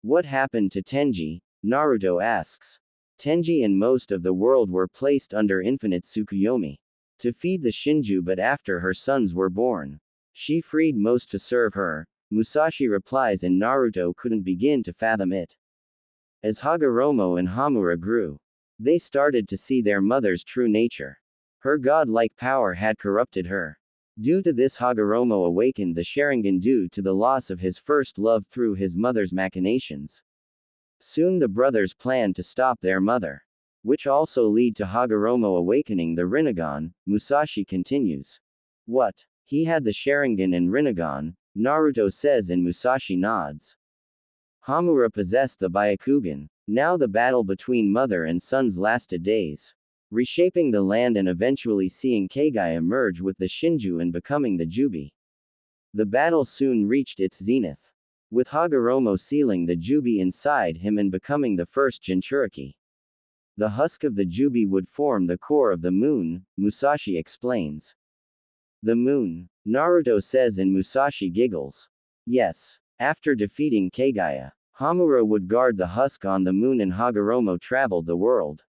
S1: What happened to Tenji? Naruto asks. Tenji and most of the world were placed under infinite Tsukuyomi to feed the Shinju, but after her sons were born, she freed most to serve her, Musashi replies, and Naruto couldn't begin to fathom it. As Hagoromo and Hamura grew, they started to see their mother's true nature. Her godlike power had corrupted her. Due to this, Hagoromo awakened the Sharingan due to the loss of his first love through his mother's machinations. Soon the brothers planned to stop their mother, which also lead to Hagoromo awakening the Rinnegan, Musashi continues. What? He had the Sharingan and Rinnegan, Naruto says, and Musashi nods. Hamura possessed the Byakugan, Now the battle between mother and sons lasted days, reshaping the land and eventually seeing Kaguya emerge with the Shinju and becoming the Jubi. The battle soon reached its zenith, with Hagoromo sealing the Jubi inside him and becoming the first Jinchuriki. The husk of the Jubi would form the core of the moon, Musashi explains. The moon, Naruto says, and Musashi giggles. Yes. After defeating Kaguya, Hamura would guard the husk on the moon and Hagoromo traveled the world,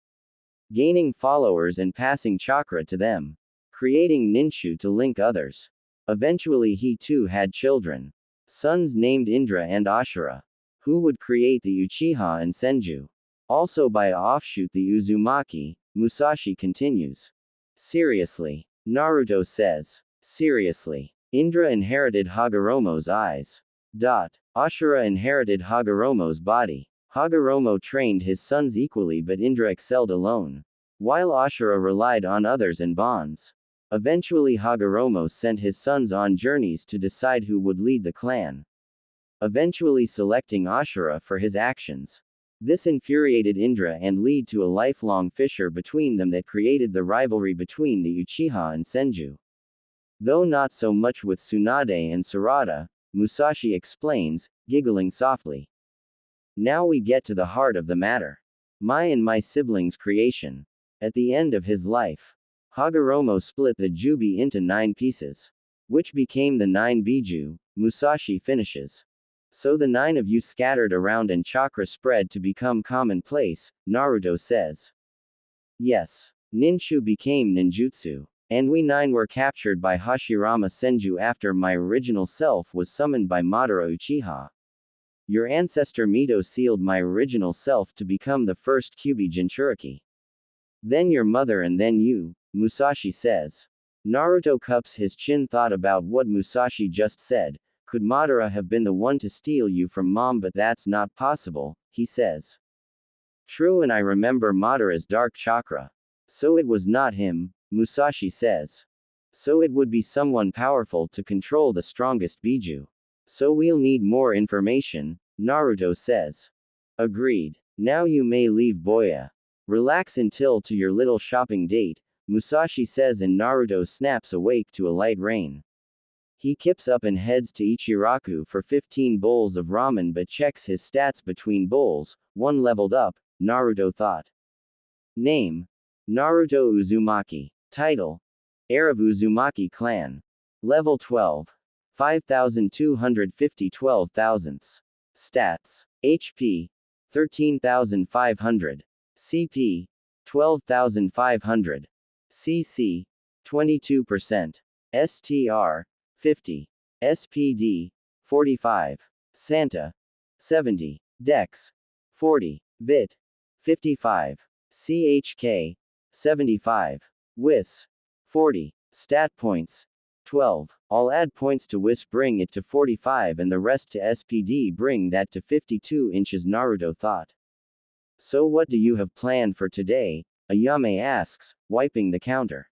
S1: gaining followers and passing chakra to them, creating ninshu to link others. Eventually he too had children, sons named Indra and Ashura, who would create the Uchiha and Senju. Also by a offshoot the Uzumaki, Musashi continues. Seriously, Naruto says. Seriously. Indra inherited Hagoromo's eyes. Ashura inherited Hagoromo's body. Hagoromo trained his sons equally but Indra excelled alone, while Ashura relied on others and bonds. Eventually Hagoromo sent his sons on journeys to decide who would lead the clan, eventually selecting Ashura for his actions. This infuriated Indra and led to a lifelong fissure between them that created the rivalry between the Uchiha and Senju. Though not so much with Tsunade and Sarada, Musashi explains, giggling softly. Now we get to the heart of the matter. My siblings' creation. At the end of his life, Hagoromo split the Jubi into 9 pieces, which became the 9 Biju, Musashi finishes. So the 9 of you scattered around and chakra spread to become commonplace, Naruto says. Yes. Ninshu became ninjutsu. And we 9 were captured by Hashirama Senju after my original self was summoned by Madara Uchiha. Your ancestor Mito sealed my original self to become the first Kyuubi Jinchuriki. Then your mother and then you, Musashi says. Naruto cups his chin, thought about what Musashi just said. Could Madara have been the one to steal you from mom? But that's not possible, he says. True, and I remember Madara's dark chakra. So it was not him, Musashi says. So it would be someone powerful to control the strongest Biju. So we'll need more information, Naruto says. Agreed. Now you may leave Boya. Relax until to your little shopping date, Musashi says, and Naruto snaps awake to a light rain. He kips up and heads to Ichiraku for 15 bowls of ramen but checks his stats between bowls, 1 leveled up, Naruto thought. Name: Naruto Uzumaki. Title: Heir of Uzumaki Clan. Level 12. 5,250 12 thousandths. Stats: HP: 13,500. CP: 12,500. CC: 22%. STR: 50. SPD: 45. Santa: 70. Dex: 40. Vit: 55. CHK: 75. WIS: 40. Stat points: 12. I'll add points to WIS, bring it to 45, and the rest to SPD, bring that to 52 inches, Naruto thought. So what do you have planned for today? Ayame asks, wiping the counter.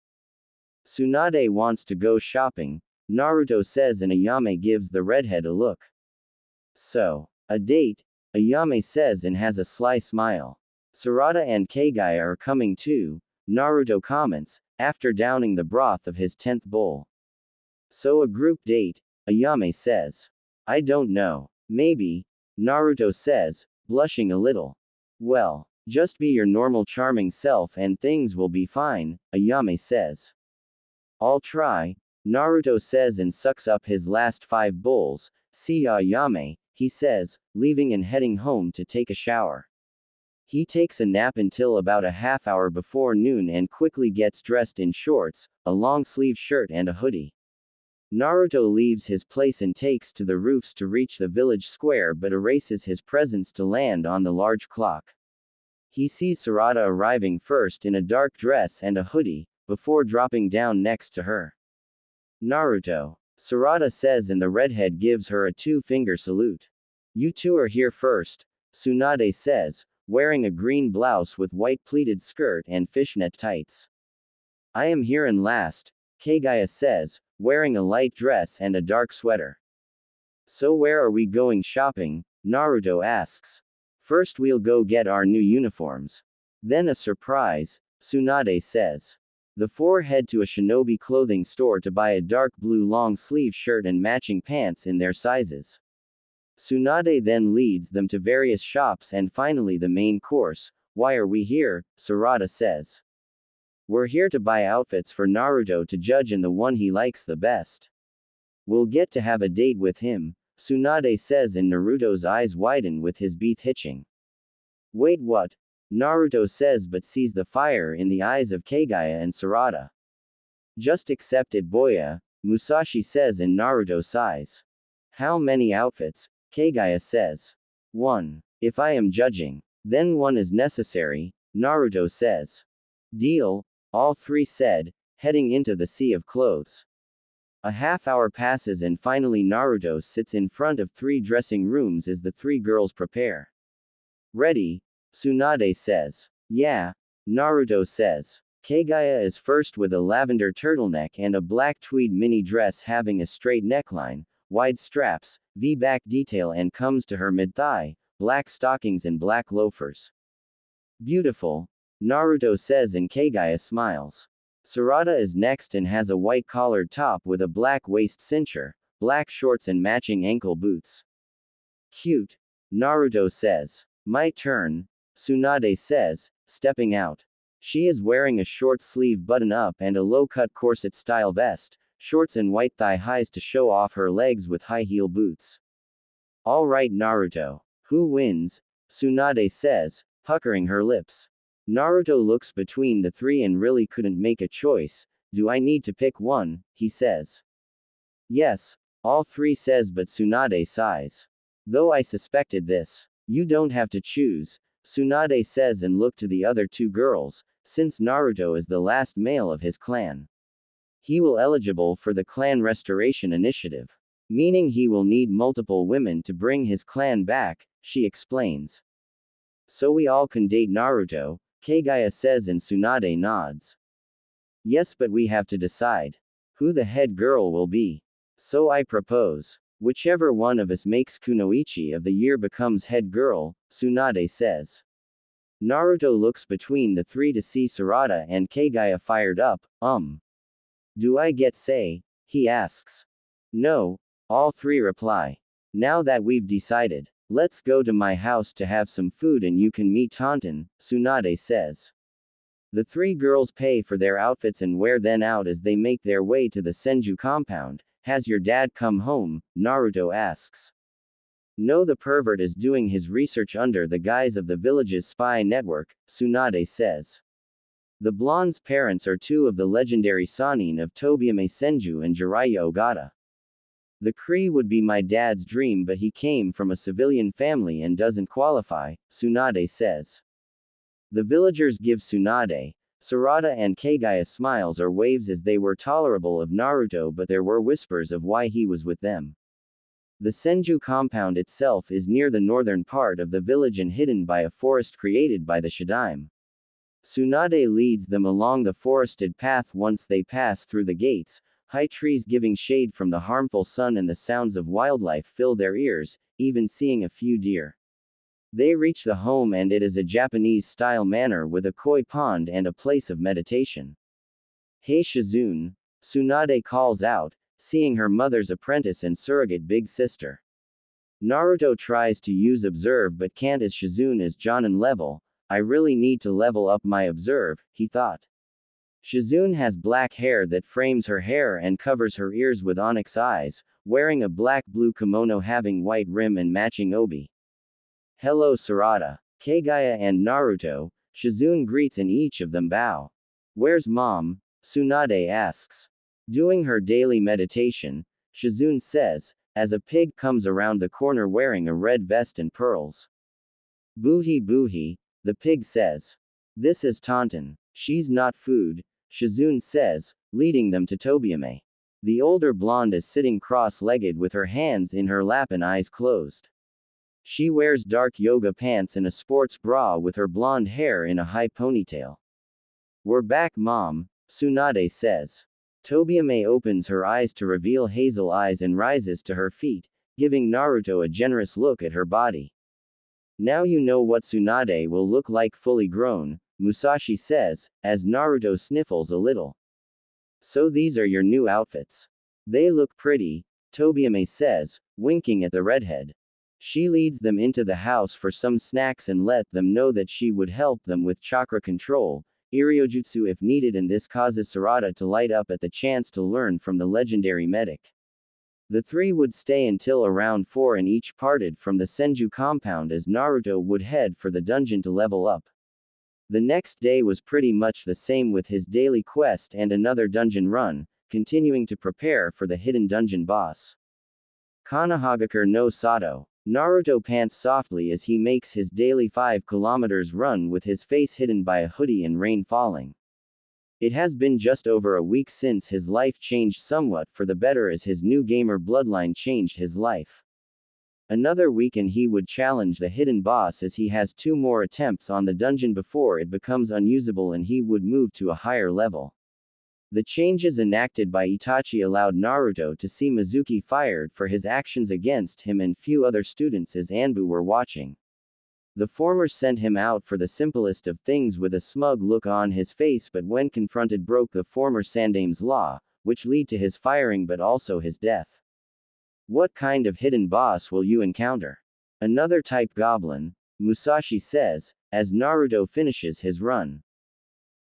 S1: Tsunade wants to go shopping, Naruto says, and Ayame gives the redhead a look. So, a date? Ayame says and has a sly smile. Sarada and Kaguya are coming too, Naruto comments, after downing the broth of his 10th bowl. So a group date? Ayame says. I don't know. Maybe, Naruto says, blushing a little. Well, just be your normal charming self and things will be fine, Ayame says. I'll try, Naruto says and sucks up his last 5 bowls. See ya, Ayame, he says, leaving and heading home to take a shower. He takes a nap until about a half hour before noon and quickly gets dressed in shorts, a long-sleeve shirt and a hoodie. Naruto leaves his place and takes to the roofs to reach the village square but erases his presence to land on the large clock. He sees Sarada arriving first in a dark dress and a hoodie, before dropping down next to her. Naruto, Sarada says, and the redhead gives her a 2-finger salute. You two are here first, Tsunade says, wearing a green blouse with white pleated skirt and fishnet tights. I am here and last, Kaguya says, wearing a light dress and a dark sweater. So where are we going shopping? Naruto asks. First we'll go get our new uniforms. Then a surprise, Tsunade says. The four head to a shinobi clothing store to buy a dark blue long sleeve shirt and matching pants in their sizes. Tsunade then leads them to various shops and finally the main course. Why are we here? Sarada says. We're here to buy outfits for Naruto to judge and the one he likes the best. We'll get to have a date with him, Tsunade says, and Naruto's eyes widen with his beat hitching. Wait, what? Naruto says, but sees the fire in the eyes of Kaguya and Sarada. Just accept it, Boya, Musashi says, and Naruto sighs. How many outfits? Kaguya says. 1. If I am judging, then 1 is necessary, Naruto says. Deal, all three said, heading into the sea of clothes. A half-hour passes and finally Naruto sits in front of 3 dressing rooms as the 3 girls prepare. Ready? Tsunade says. Yeah, Naruto says. Kaguya is first with a lavender turtleneck and a black tweed mini dress having a straight neckline, wide straps, V-back detail, and comes to her mid-thigh, black stockings and black loafers. Beautiful, Naruto says, and Kaguya smiles. Sarada is next and has a white collared top with a black waist cincher, black shorts and matching ankle boots. Cute, Naruto says. My turn, Tsunade says, stepping out. She is wearing a short sleeve button-up and a low-cut corset-style vest, shorts and white thigh-highs to show off her legs with high-heel boots. All right, Naruto. Who wins? Tsunade says, puckering her lips. Naruto looks between the 3 and really couldn't make a choice. Do I need to pick one? He says. Yes, all 3 says, but Tsunade sighs. Though I suspected this. You don't have to choose, Tsunade says, and look to the other 2 girls, since Naruto is the last male of his clan. He will eligible for the clan restoration initiative. Meaning he will need multiple women to bring his clan back, she explains. So we all can date Naruto, Kaguya says, and Tsunade nods. Yes, but we have to decide who the head girl will be. So I propose. Whichever one of us makes Kunoichi of the year becomes head girl, Tsunade says. Naruto looks between the 3 to see Sarada and Kaguya fired up. Do I get say? He asks. No, all 3 reply. Now that we've decided, let's go to my house to have some food and you can meet Taunton, Tsunade says. The 3 girls pay for their outfits and wear them out as they make their way to the Senju compound. Has your dad come home? Naruto asks. No, the pervert is doing his research under the guise of the village's spy network, Tsunade says. The blonde's parents are 2 of the legendary Sannin of Tobiyame Senju and Jiraiya Ogata. The Kree would be my dad's dream, but he came from a civilian family and doesn't qualify, Tsunade says. The villagers give Tsunade, Sarada and Kaguya smiles or waves as they were tolerable of Naruto, but there were whispers of why he was with them. The Senju compound itself is near the northern part of the village and hidden by a forest created by the Shadaime. Tsunade leads them along the forested path. Once they pass through the gates, high trees giving shade from the harmful sun and the sounds of wildlife fill their ears, even seeing a few deer. They reach the home and it is a Japanese-style manor with a koi pond and a place of meditation. Hey Shizune, Tsunade calls out, seeing her mother's apprentice and surrogate big sister. Naruto tries to use observe but can't as Shizune is Jonin level. I really need to level up my observe, he thought. Shizune has black hair that frames her hair and covers her ears with onyx eyes, wearing a black-blue kimono having white rim and matching obi. Hello Sarada, Kaguya and Naruto, Shizune greets and each of them bow. Where's mom? Tsunade asks. Doing her daily meditation, Shizune says, as a pig comes around the corner wearing a red vest and pearls. Boohee boohee, the pig says. This is Taunton. She's not food, Shizune says, leading them to Tobiyame. The older blonde is sitting cross-legged with her hands in her lap and eyes closed. She wears dark yoga pants and a sports bra with her blonde hair in a high ponytail. We're back, mom, Tsunade says. Tobiyame opens her eyes to reveal hazel eyes and rises to her feet, giving Naruto a generous look at her body. Now you know what Tsunade will look like fully grown, Musashi says, as Naruto sniffles a little. So these are your new outfits. They look pretty, Tobiyame says, winking at the redhead. She leads them into the house for some snacks and let them know that she would help them with chakra control, Iriojutsu if needed, and this causes Sarada to light up at the chance to learn from the legendary medic. The three would stay until around 4 and each parted from the Senju compound as Naruto would head for the dungeon to level up. The next day was pretty much the same with his daily quest and another dungeon run, continuing to prepare for the hidden dungeon boss. Kanahagakure no Sato. Naruto pants softly as he makes his daily 5 kilometers run with his face hidden by a hoodie and rain falling. It has been just over a week since his life changed somewhat for the better as his new gamer bloodline changed his life. Another week and he would challenge the hidden boss as he has 2 more attempts on the dungeon before it becomes unusable and he would move to a higher level. The changes enacted by Itachi allowed Naruto to see Mizuki fired for his actions against him and few other students as Anbu were watching. The former sent him out for the simplest of things with a smug look on his face, but when confronted broke the former Sandame's law, which led to his firing but also his death. What kind of hidden boss will you encounter? Another type goblin, Musashi says, as Naruto finishes his run.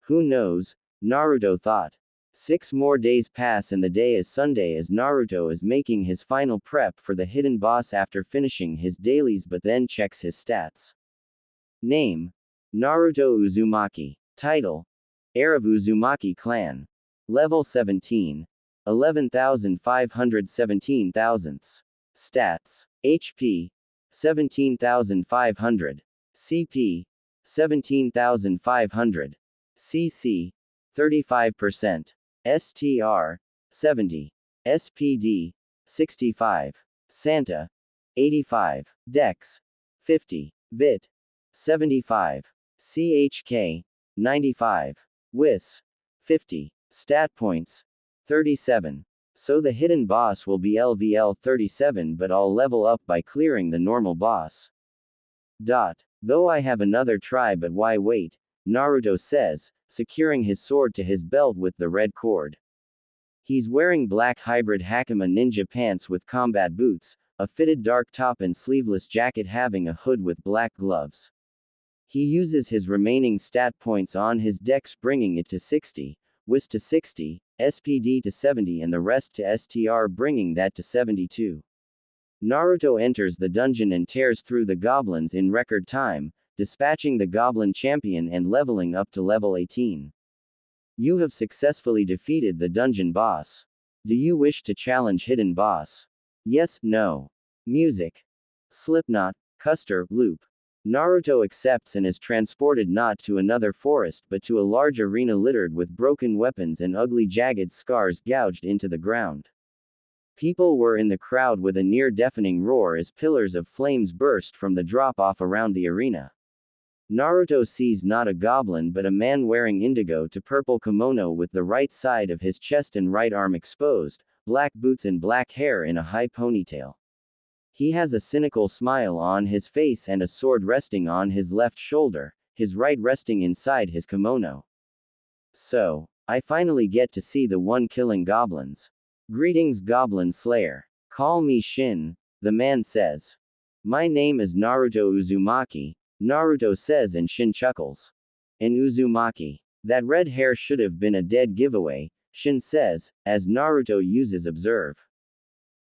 S1: Who knows, Naruto thought. 6 more days pass and the day is Sunday as Naruto is making his final prep for the hidden boss after finishing his dailies but then checks his stats. Name: Naruto Uzumaki. Title: Heir of Uzumaki Clan. Level 17. 11,517 thousandths. Stats: HP: 17,500. CP: 17,500. CC: 35%. STR: 70. SPD: 65. Santa: 85. Dex: 50. Vit: 75. CHK: 95. WIS: 50. Stat points: 37. So the hidden boss will be LVL 37, but I'll level up by clearing the normal boss. Though I have another try, but why wait? Naruto says, securing his sword to his belt with the red cord. He's wearing black hybrid Hakama ninja pants with combat boots, a fitted dark top and sleeveless jacket having a hood with black gloves. He uses his remaining stat points on his dex, bringing it to 60, WIS to 60, SPD to 70 and the rest to STR, bringing that to 72. Naruto enters the dungeon and tears through the goblins in record time, dispatching the goblin champion and leveling up to level 18. You have successfully defeated the dungeon boss. Do you wish to challenge hidden boss? Yes, no. Music. Slipknot, Custer, Loop. Naruto accepts and is transported not to another forest but to a large arena littered with broken weapons and ugly jagged scars gouged into the ground. People were in the crowd with a near-deafening roar as pillars of flames burst from the drop-off around the arena. Naruto sees not a goblin but a man wearing indigo to purple kimono with the right side of his chest and right arm exposed, black boots and black hair in a high ponytail. He has a cynical smile on his face and a sword resting on his left shoulder, his right resting inside his kimono. So, I finally get to see the one killing goblins. Greetings, Goblin Slayer. Call me Shin, the man says. My name is Naruto Uzumaki, Naruto says, and Shin chuckles. And Uzumaki. That red hair should have been a dead giveaway, Shin says, as Naruto uses observe.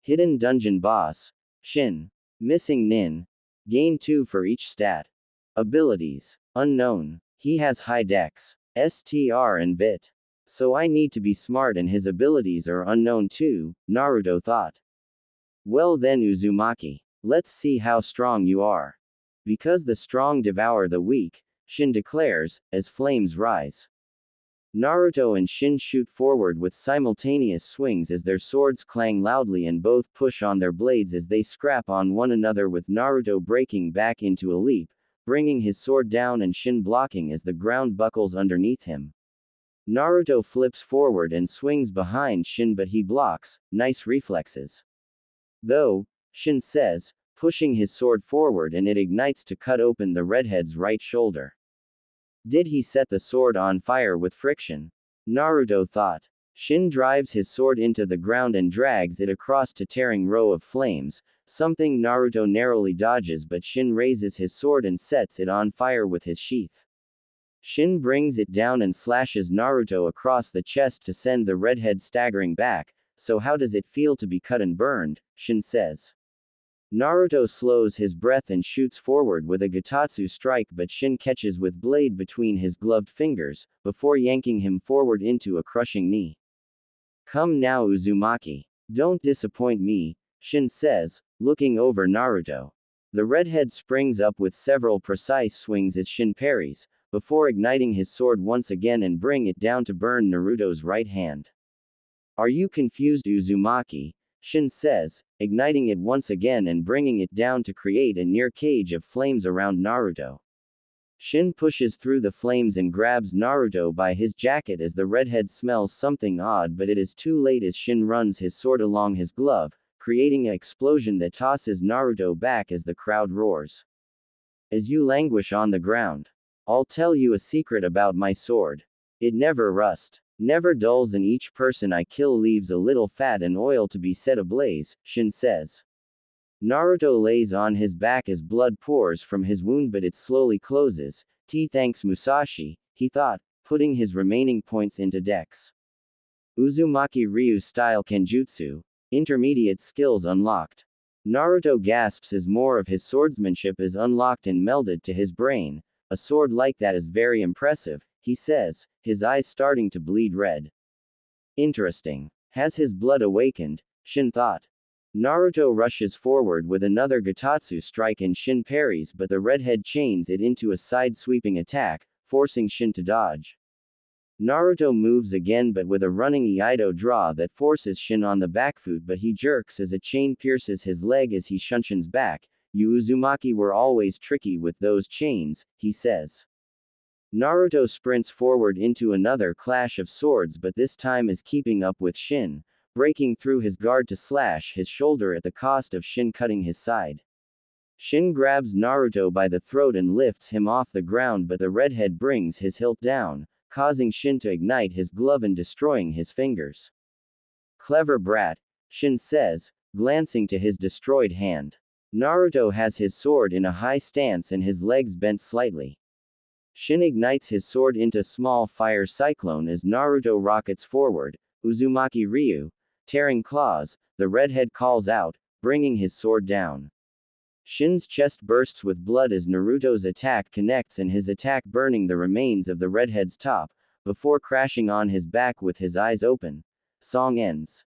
S1: Hidden dungeon boss. Shin. Missing Nin. Gain 2 for each stat. Abilities. Unknown. He has high dex, STR and Vit. So I need to be smart and his abilities are unknown too, Naruto thought. Well then Uzumaki. Let's see how strong you are. Because the strong devour the weak, Shin declares, as flames rise. Naruto and Shin shoot forward with simultaneous swings as their swords clang loudly and both push on their blades as they scrap on one another, with Naruto breaking back into a leap, bringing his sword down and Shin blocking as the ground buckles underneath him. Naruto flips forward and swings behind Shin but he blocks, nice reflexes. Though, Shin says, pushing his sword forward and it ignites to cut open the redhead's right shoulder. Did he set the sword on fire with friction? Naruto thought. Shin drives his sword into the ground and drags it across a tearing row of flames, something Naruto narrowly dodges, but Shin raises his sword and sets it on fire with his sheath. Shin brings it down and slashes Naruto across the chest to send the redhead staggering back. So how does it feel to be cut and burned? Shin says. Naruto slows his breath and shoots forward with a Gatatsu strike, but Shin catches with blade between his gloved fingers, before yanking him forward into a crushing knee. Come now, Uzumaki. Don't disappoint me, Shin says, looking over Naruto. The redhead springs up with several precise swings as Shin parries, before igniting his sword once again and bring it down to burn Naruto's right hand. Are you confused, Uzumaki? Shin says, igniting it once again and bringing it down to create a near cage of flames around Naruto. Shin pushes through the flames and grabs Naruto by his jacket as the redhead smells something odd, but it is too late as Shin runs his sword along his glove, creating an explosion that tosses Naruto back as the crowd roars. As you languish on the ground, I'll tell you a secret about my sword. It never rusts, never dulls, and each person I kill leaves a little fat and oil to be set ablaze, Shin says. Naruto lays on his back as blood pours from his wound, but it slowly closes. Thanks Musashi, he thought, putting his remaining points into dex. Uzumaki Ryu style Kenjutsu. Intermediate skills unlocked. Naruto gasps as more of his swordsmanship is unlocked and melded to his brain. A sword like that is very impressive, he says, his eyes starting to bleed red. Interesting. Has his blood awakened? Shin thought. Naruto rushes forward with another Gatatsu strike and Shin parries, but the redhead chains it into a side-sweeping attack, forcing Shin to dodge. Naruto moves again, but with a running Iaido draw that forces Shin on the back foot, but he jerks as a chain pierces his leg as he shunshions back. You Uzumaki were always tricky with those chains, he says. Naruto sprints forward into another clash of swords, but this time is keeping up with Shin, breaking through his guard to slash his shoulder at the cost of Shin cutting his side. Shin grabs Naruto by the throat and lifts him off the ground, but the redhead brings his hilt down, causing Shin to ignite his glove and destroying his fingers. Clever brat, Shin says, glancing to his destroyed hand. Naruto has his sword in a high stance and his legs bent slightly. Shin ignites his sword into small fire cyclone as Naruto rockets forward. Uzumaki Ryu, tearing claws, the redhead calls out, bringing his sword down. Shin's chest bursts with blood as Naruto's attack connects and his attack burning the remains of the redhead's top, before crashing on his back with his eyes open. Song ends.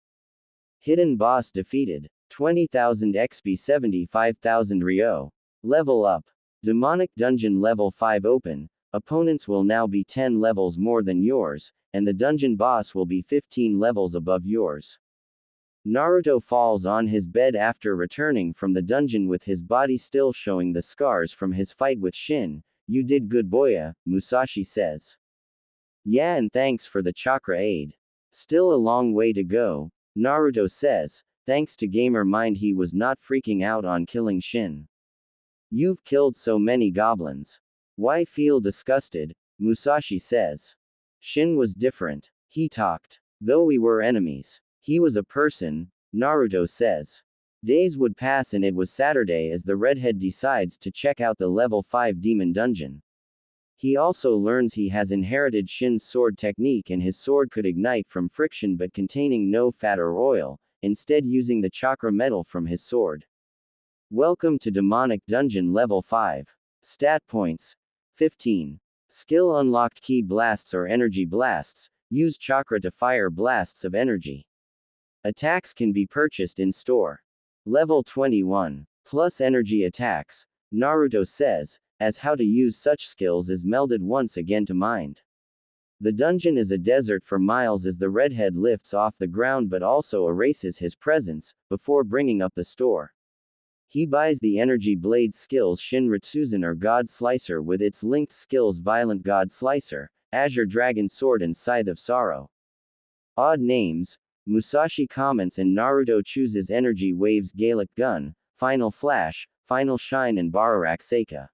S1: Hidden boss defeated. 20,000 XP 75,000 Ryo. Level up. Demonic Dungeon Level 5 open. Opponents will now be 10 levels more than yours, and the dungeon boss will be 15 levels above yours. Naruto falls on his bed after returning from the dungeon with his body still showing the scars from his fight with Shin. You did good, boya, Musashi says. Yeah, and thanks for the chakra aid. Still a long way to go, Naruto says. Thanks to Gamer Mind, he was not freaking out on killing Shin. You've killed so many goblins. Why feel disgusted? Musashi says. Shin was different. He talked. Though we were enemies, he was a person, Naruto says. Days would pass and it was Saturday as the redhead decides to check out the level 5 demon dungeon. He also learns he has inherited Shin's sword technique and his sword could ignite from friction but containing no fat or oil, instead using the chakra metal from his sword. Welcome to Demonic Dungeon Level 5. Stat points. 15. Skill unlocked Ki blasts or energy blasts. Use chakra to fire blasts of energy. Attacks can be purchased in store. Level 21. Plus energy attacks. Naruto says, as how to use such skills is melded once again to mind. The dungeon is a desert for miles as the redhead lifts off the ground but also erases his presence, before bringing up the store. He buys the energy blade skills Shinritsuzen or God Slicer with its linked skills Violent God Slicer, Azure Dragon Sword and Scythe of Sorrow. Odd names, Musashi comments, and Naruto chooses Energy Wave's Gaelic Gun, Final Flash, Final Shine and Bararak Seika.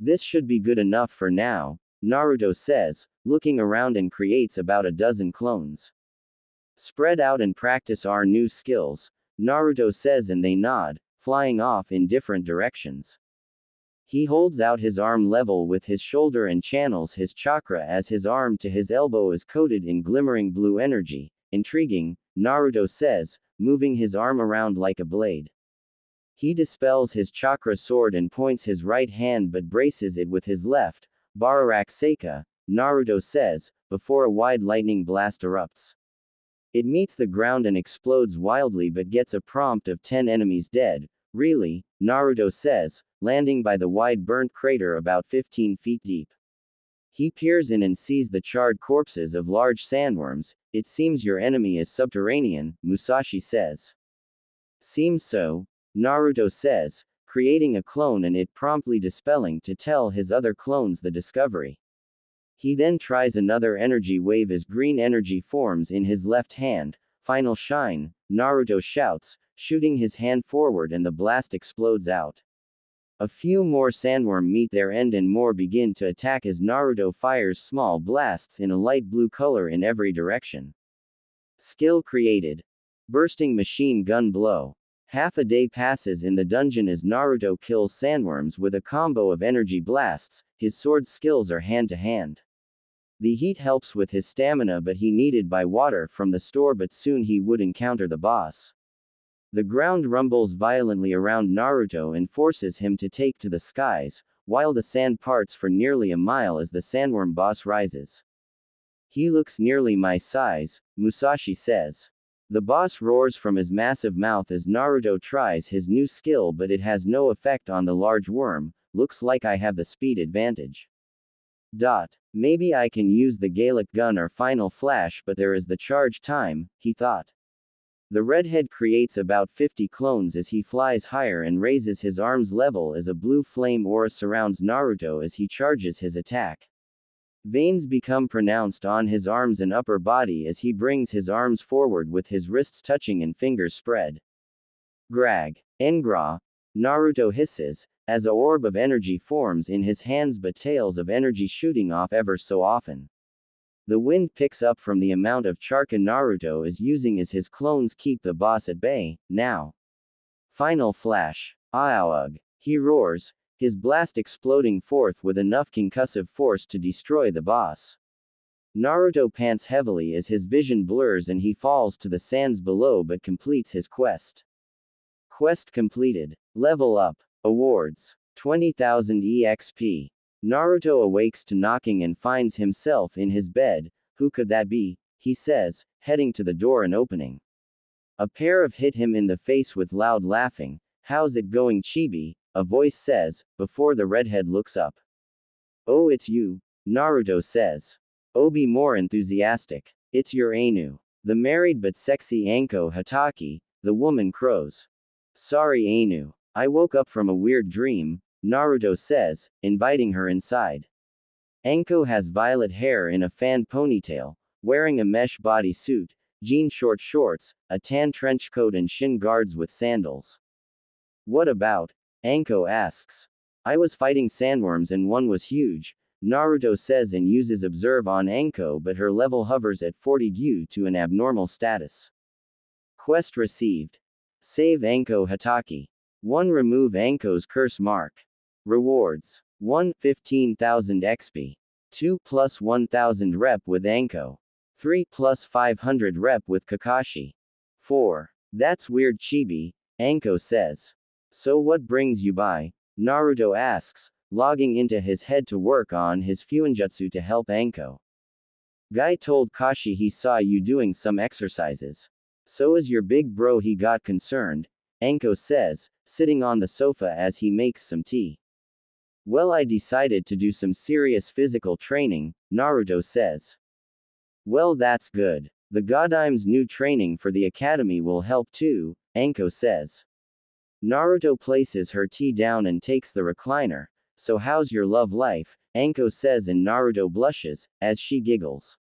S1: This should be good enough for now, Naruto says, looking around and creates about a dozen clones. Spread out and practice our new skills, Naruto says, and they nod, flying off in different directions. He holds out his arm level with his shoulder and channels his chakra as his arm to his elbow is coated in glimmering blue energy. Intriguing, Naruto says, moving his arm around like a blade. He dispels his chakra sword and points his right hand but braces it with his left. Bararak Seika, Naruto says, before a wide lightning blast erupts. It meets the ground and explodes wildly but gets a prompt of 10 enemies dead. Really, Naruto says, landing by the wide burnt crater about 15 feet deep. He peers in and sees the charred corpses of large sandworms. It seems your enemy is subterranean, Musashi says. Seems so, Naruto says, creating a clone and it promptly dispelling to tell his other clones the discovery. He then tries another energy wave as green energy forms in his left hand. Final Shine, Naruto shouts, shooting his hand forward and the blast explodes out. A few more sandworm meet their end and more begin to attack as Naruto fires small blasts in a light blue color in every direction. Skill created. Bursting machine gun blow. Half a day passes in the dungeon as Naruto kills sandworms with a combo of energy blasts. His sword skills are hand to hand. The heat helps with his stamina but he needed buy water from the store but soon he would encounter the boss. The ground rumbles violently around Naruto and forces him to take to the skies, while the sand parts for nearly a mile as the sandworm boss rises. He looks nearly my size, Musashi says. The boss roars from his massive mouth as Naruto tries his new skill but it has no effect on the large worm. Looks like I have the speed advantage. Maybe I can use the Gaelic gun or Final Flash but there is the charge time, he thought. The redhead creates about 50 clones as he flies higher and raises his arms level as a blue flame aura surrounds Naruto as he charges his attack. Veins become pronounced on his arms and upper body as he brings his arms forward with his wrists touching and fingers spread. Grag. Engra. Naruto hisses, as a orb of energy forms in his hands but tails of energy shooting off ever so often. The wind picks up from the amount of charka Naruto is using as his clones keep the boss at bay. Now. Final Flash. Aoug. He roars, his blast exploding forth with enough concussive force to destroy the boss. Naruto pants heavily as his vision blurs and he falls to the sands below but completes his quest. Quest completed. Level up. Awards. 20,000 EXP. Naruto awakes to knocking and finds himself in his bed. Who could that be? He says, heading to the door and opening. A pair of hit him in the face with loud laughing. How's it going, Chibi? A voice says, before the redhead looks up. Oh, it's you, Naruto says. Oh, be more enthusiastic. It's your Ainu. The married but sexy Anko Hataki, the woman crows. Sorry, Ainu. I woke up from a weird dream, Naruto says, inviting her inside. Anko has violet hair in a fan ponytail, wearing a mesh bodysuit, jean short shorts, a tan trench coat and shin guards with sandals. What about? Anko asks. I was fighting sandworms and one was huge, Naruto says and uses observe on Anko but her level hovers at 40 due to an abnormal status. Quest received. Save Anko Hataki. 1. Remove Anko's curse mark. Rewards. 1. 15,000 XP. 2. Plus 1,000 rep with Anko. 3. Plus 500 rep with Kakashi. 4. That's weird, Chibi, Anko says. So what brings you by? Naruto asks, logging into his head to work on his fuinjutsu to help Anko. Guy told Kashi he saw you doing some exercises. So is your big bro, he got concerned, Anko says, sitting on the sofa as he makes some tea. Well, I decided to do some serious physical training, Naruto says. Well, that's good. The Godime's new training for the academy will help too, Anko says. Naruto places her tea down and takes the recliner. So how's your love life? Anko says and Naruto blushes, as she giggles.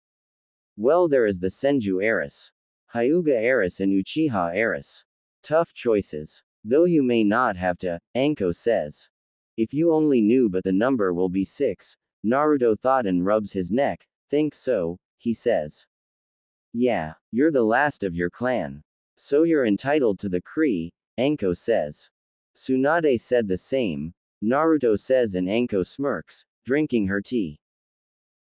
S1: Well, there is the Senju heiress. Hyuga heiress and Uchiha heiress. Tough choices. Though you may not have to, Anko says. If you only knew, but the number will be 6, Naruto thought and rubs his neck. Think so, he says. Yeah, you're the last of your clan. So you're entitled to the Kree, Anko says. Tsunade said the same, Naruto says, and Anko smirks, drinking her tea.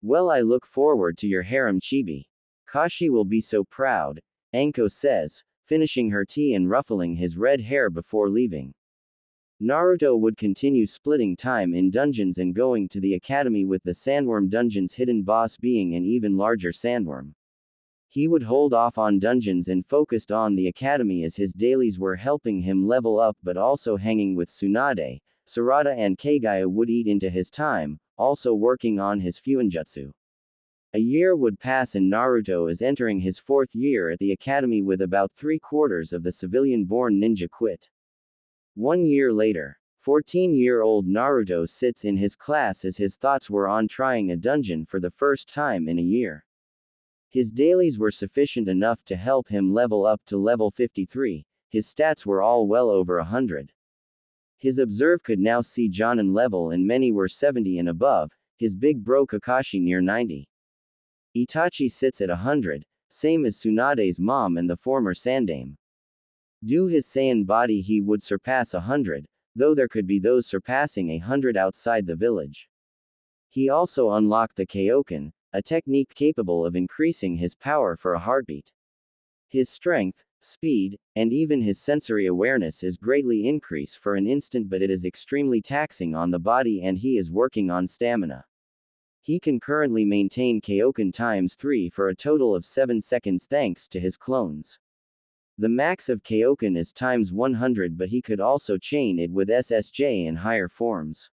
S1: Well, I look forward to your harem, Chibi. Kashi will be so proud, Anko says, finishing her tea and ruffling his red hair before leaving. Naruto would continue splitting time in dungeons and going to the academy, with the sandworm dungeon's hidden boss being an even larger sandworm. He would hold off on dungeons and focused on the academy, as his dailies were helping him level up, but also hanging with Tsunade, Sarada and Kaguya would eat into his time, also working on his Fuinjutsu. A year would pass and Naruto is entering his 4th year at the academy, with about 3/4 of the civilian-born ninja quit. 1 year later, 14-year-old Naruto sits in his class as his thoughts were on trying a dungeon for the first time in a year. His dailies were sufficient enough to help him level up to level 53, his stats were all well over 100. His observe could now see Jonin level, and many were 70 and above, his big bro Kakashi near 90. Itachi sits at 100, same as Tsunade's mom and the former Sandame. Due his Saiyan body he would surpass 100, though there could be those surpassing 100 outside the village. He also unlocked the Kaioken, a technique capable of increasing his power for a heartbeat. His strength, speed, and even his sensory awareness is greatly increased for an instant, but it is extremely taxing on the body and he is working on stamina. He can currently maintain Kaioken ×3 for a total of 7 seconds thanks to his clones. The max of Kaioken is ×100, but he could also chain it with SSJ in higher forms.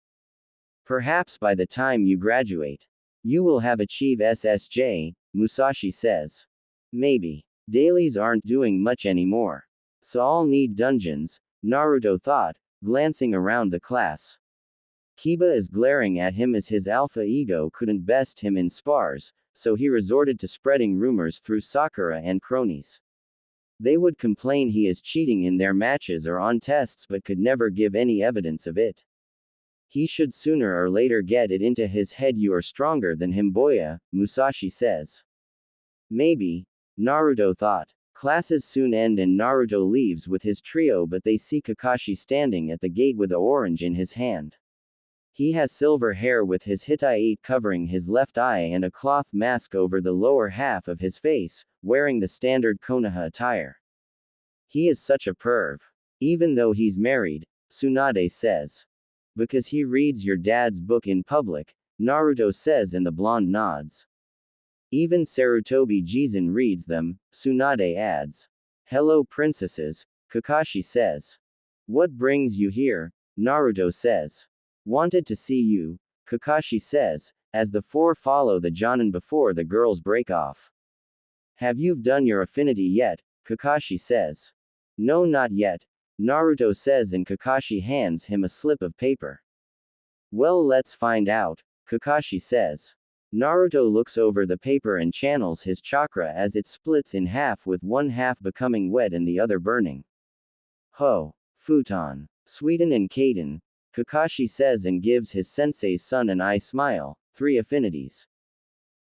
S1: Perhaps by the time you graduate, you will have achieved SSJ, Musashi says. Maybe. Dailies aren't doing much anymore. So I'll need dungeons, Naruto thought, glancing around the class. Kiba is glaring at him as his alpha ego couldn't best him in spars, so he resorted to spreading rumors through Sakura and cronies. They would complain he is cheating in their matches or on tests, but could never give any evidence of it. He should sooner or later get it into his head you are stronger than him, boya, Musashi says. Maybe, Naruto thought. Classes soon end and Naruto leaves with his trio, but they see Kakashi standing at the gate with the orange in his hand. He has silver hair with his Hittite covering his left eye and a cloth mask over the lower half of his face, wearing the standard Konoha attire. He is such a perv. Even though he's married, Tsunade says. Because he reads your dad's book in public, Naruto says, and the blonde nods. Even Sarutobi Jizan reads them, Tsunade adds. Hello princesses, Kakashi says. What brings you here? Naruto says. Wanted to see you, Kakashi says, as the four follow the Jonin before the girls break off. Have you done your affinity yet? Kakashi says. No, not yet, Naruto says, and Kakashi hands him a slip of paper. Well, let's find out, Kakashi says. Naruto looks over the paper and channels his chakra as it splits in half, with one half becoming wet and the other burning. Ho, futon, Sweden and Kaden, Kakashi says, and gives his sensei's son an eye smile. 3 affinities.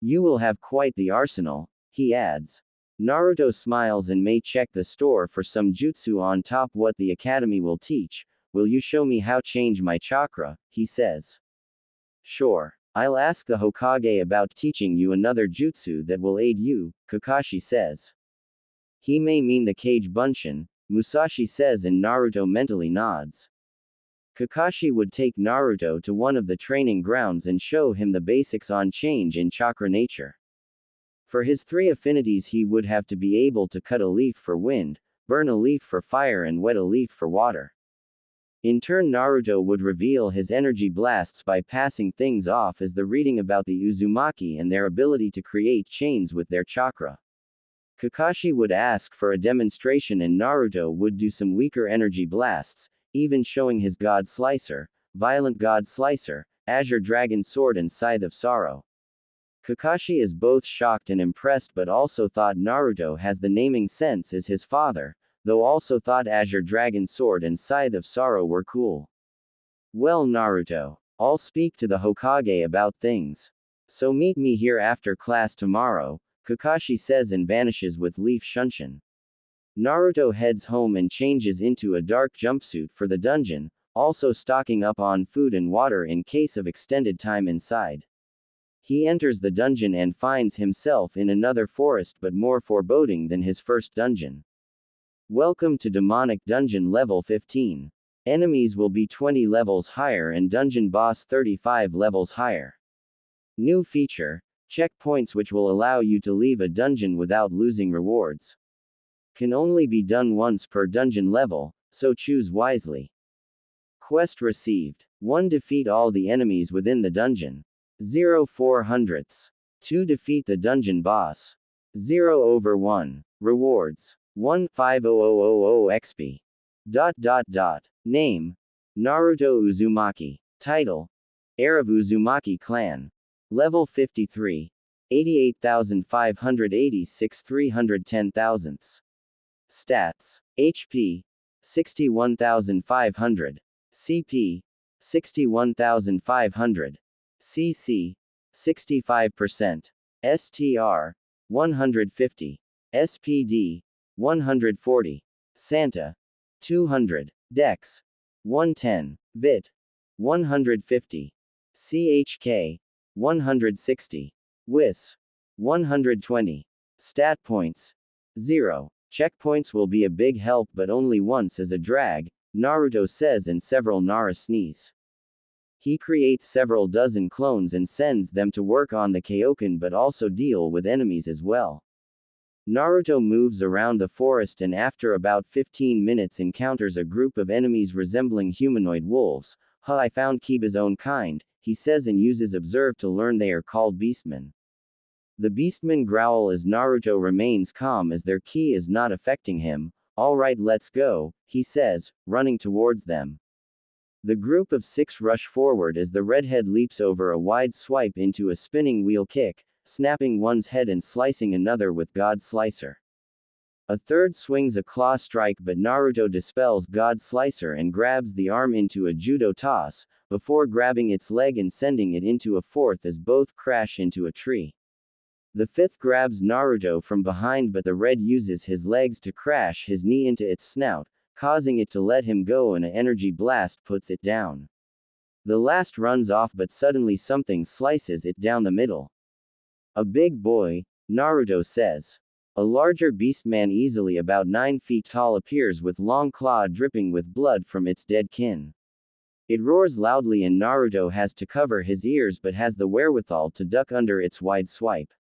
S1: You will have quite the arsenal, he adds. Naruto smiles and may check the store for some jutsu on top what the academy will teach. Will you show me how change my chakra? He says. Sure. I'll ask the Hokage about teaching you another jutsu that will aid you, Kakashi says. He may mean the Kage Bunshin, Musashi says, and Naruto mentally nods. Kakashi would take Naruto to one of the training grounds and show him the basics on change in chakra nature. For his 3 affinities he would have to be able to cut a leaf for wind, burn a leaf for fire, and wet a leaf for water. In turn, Naruto would reveal his energy blasts by passing things off as the reading about the Uzumaki and their ability to create chains with their chakra. Kakashi would ask for a demonstration and Naruto would do some weaker energy blasts, even showing his God Slicer, Violent God Slicer, Azure Dragon Sword, and Scythe of Sorrow. Kakashi is both shocked and impressed, but also thought Naruto has the naming sense as his father, though also thought Azure Dragon Sword and Scythe of Sorrow were cool. Well, Naruto, I'll speak to the Hokage about things. So meet me here after class tomorrow, Kakashi says and vanishes with Leaf Shunshin. Naruto heads home and changes into a dark jumpsuit for the dungeon, also stocking up on food and water in case of extended time inside. He enters the dungeon and finds himself in another forest but more foreboding than his first dungeon. Welcome to Demonic Dungeon Level 15. Enemies will be 20 levels higher and dungeon boss 35 levels higher. New feature, checkpoints which will allow you to leave a dungeon without losing rewards. Can only be done once per dungeon level, so choose wisely. Quest received. 1. Defeat all the enemies within the dungeon. 0 400ths. 2. Defeat the dungeon boss. 0/1. Rewards. 1 5000 XP. Name. Naruto Uzumaki. Title. Heir of Uzumaki Clan. Level 53. 88,586 310 thousandths. Stats. HP. 61,500. CP. 61,500. CC. 65%. STR. 150. SPD. 140. Santa. 200. Dex. 110. Vit. 150. CHK. 160. WIS. 120. Stat points. 0. Checkpoints will be a big help but only once as a drag, Naruto says, and several Nara sneeze. He creates several dozen clones and sends them to work on the Kaioken but also deal with enemies as well. Naruto moves around the forest and after about 15 minutes encounters a group of enemies resembling humanoid wolves. I found Kiba's own kind, he says, and uses Observe to learn they are called Beastmen. The Beastmen growl as Naruto remains calm as their ki is not affecting him. Alright, let's go, he says, running towards them. The group of 6 rush forward as the redhead leaps over a wide swipe into a spinning wheel kick, snapping one's head and slicing another with God Slicer. A third swings a claw strike but Naruto dispels God Slicer and grabs the arm into a judo toss, before grabbing its leg and sending it into a fourth as both crash into a tree. The fifth grabs Naruto from behind but the red uses his legs to crash his knee into its snout, causing it to let him go and an energy blast puts it down. The last runs off but suddenly something slices it down the middle. A big boy, Naruto says. A larger beastman easily about 9 feet tall appears with long claw dripping with blood from its dead kin. It roars loudly and Naruto has to cover his ears but has the wherewithal to duck under its wide swipe.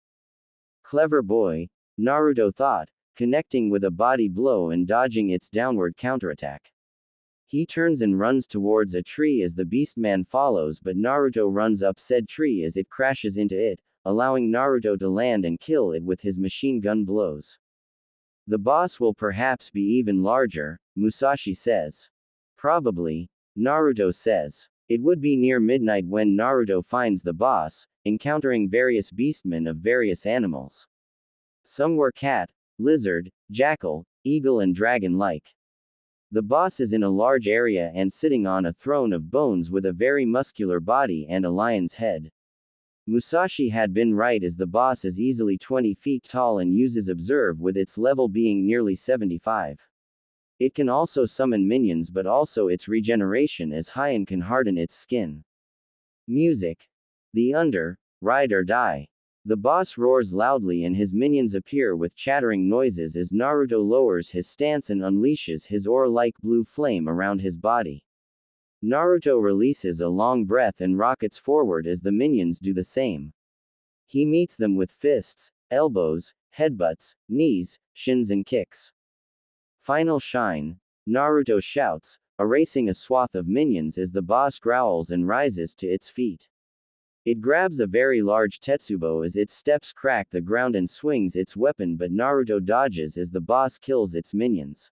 S1: Clever boy, Naruto thought, connecting with a body blow and dodging its downward counterattack. He turns and runs towards a tree as the beastman follows but Naruto runs up said tree as it crashes into it, allowing Naruto to land and kill it with his machine gun blows. The boss will perhaps be even larger, Musashi says. Probably, Naruto says. It would be near midnight when Naruto finds the boss, encountering various beastmen of various animals. Some were cat, lizard, jackal, eagle and dragon-like. The boss is in a large area and sitting on a throne of bones with a very muscular body and a lion's head. Musashi had been right as the boss is easily 20 feet tall and uses Observe with its level being nearly 75. It can also summon minions but also its regeneration is high and can harden its skin. Music. The Ride or Die. The boss roars loudly and his minions appear with chattering noises as Naruto lowers his stance and unleashes his ore-like blue flame around his body. Naruto releases a long breath and rockets forward as the minions do the same. He meets them with fists, elbows, headbutts, knees, shins and kicks. Final shine, Naruto shouts, erasing a swath of minions as the boss growls and rises to its feet. It grabs a very large Tetsubo as its steps crack the ground and swings its weapon but Naruto dodges as the boss kills its minions.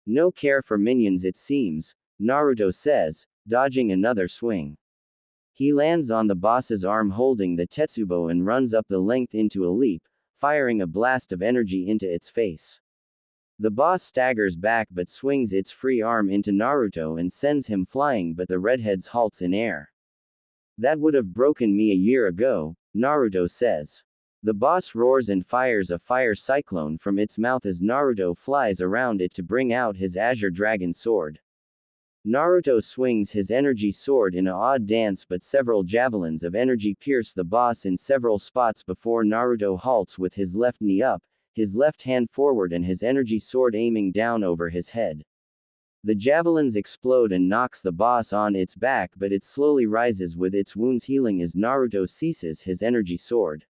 S1: No care for minions it seems, Naruto says, dodging another swing. He lands on the boss's arm holding the Tetsubo and runs up the length into a leap, firing a blast of energy into its face. The boss staggers back but swings its free arm into Naruto and sends him flying, but the redhead's halts in air. That would have broken me a year ago, Naruto says. The boss roars and fires a fire cyclone from its mouth as Naruto flies around it to bring out his Azure Dragon sword. Naruto swings his energy sword in an odd dance, but several javelins of energy pierce the boss in several spots before Naruto halts with his left knee up, his left hand forward and his energy sword aiming down over his head. The javelins explode and knocks the boss on its back, but it slowly rises with its wounds healing as Naruto seizes his energy sword.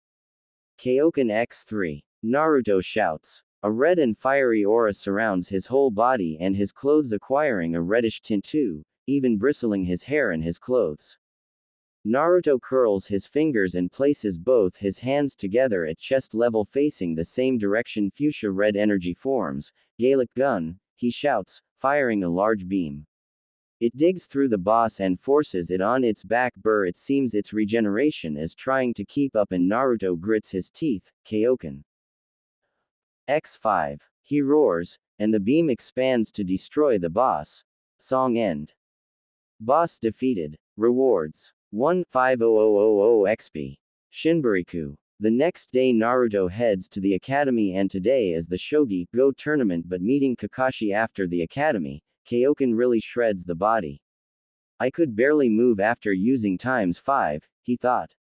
S1: Kaioken X3. Naruto shouts. A red and fiery aura surrounds his whole body and his clothes acquiring a reddish tint too, even bristling his hair and his clothes. Naruto curls his fingers and places both his hands together at chest level facing the same direction. Fuchsia red energy forms. Gaelic gun, he shouts, firing a large beam. It digs through the boss and forces it on its back. It seems its regeneration is trying to keep up and Naruto grits his teeth. Kaioken X5. He roars, and the beam expands to destroy the boss. Song end. Boss defeated. Rewards. 15000 XP. Shinbariku. The next day Naruto heads to the academy, and today is the Shogi Go tournament, but meeting Kakashi after the academy, Kaioken really shreds the body. I could barely move after using ×5, he thought.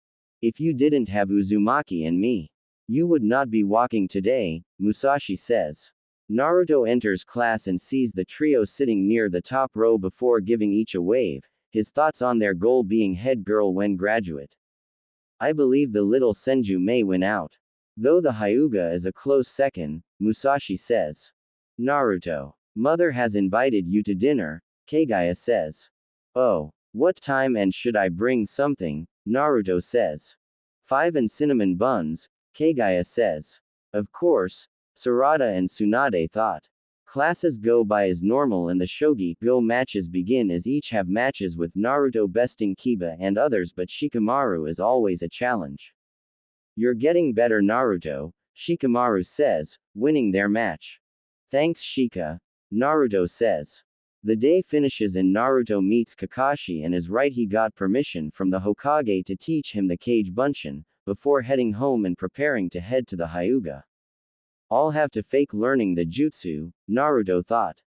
S1: If you didn't have Uzumaki and me, you would not be walking today, Musashi says. Naruto enters class and sees the trio sitting near the top row before giving each a wave, his thoughts on their goal being head girl when graduate. I believe the little Senju may win out. Though the Hyuga is a close second, Musashi says. Naruto. Mother has invited you to dinner, Kaguya says. Oh. What time and should I bring something? Naruto says. 5 and cinnamon buns, Kaguya says. Of course, Sarada and Tsunade thought. Classes go by as normal and the Shogi Go matches begin as each have matches with Naruto besting Kiba and others, but Shikamaru is always a challenge. You're getting better, Naruto, Shikamaru says, winning their match. Thanks, Shika, Naruto says. The day finishes and Naruto meets Kakashi and is right, he got permission from the Hokage to teach him the Kage Bunshin, before heading home and preparing to head to the Hyuga. I'll have to fake learning the jutsu, Naruto thought.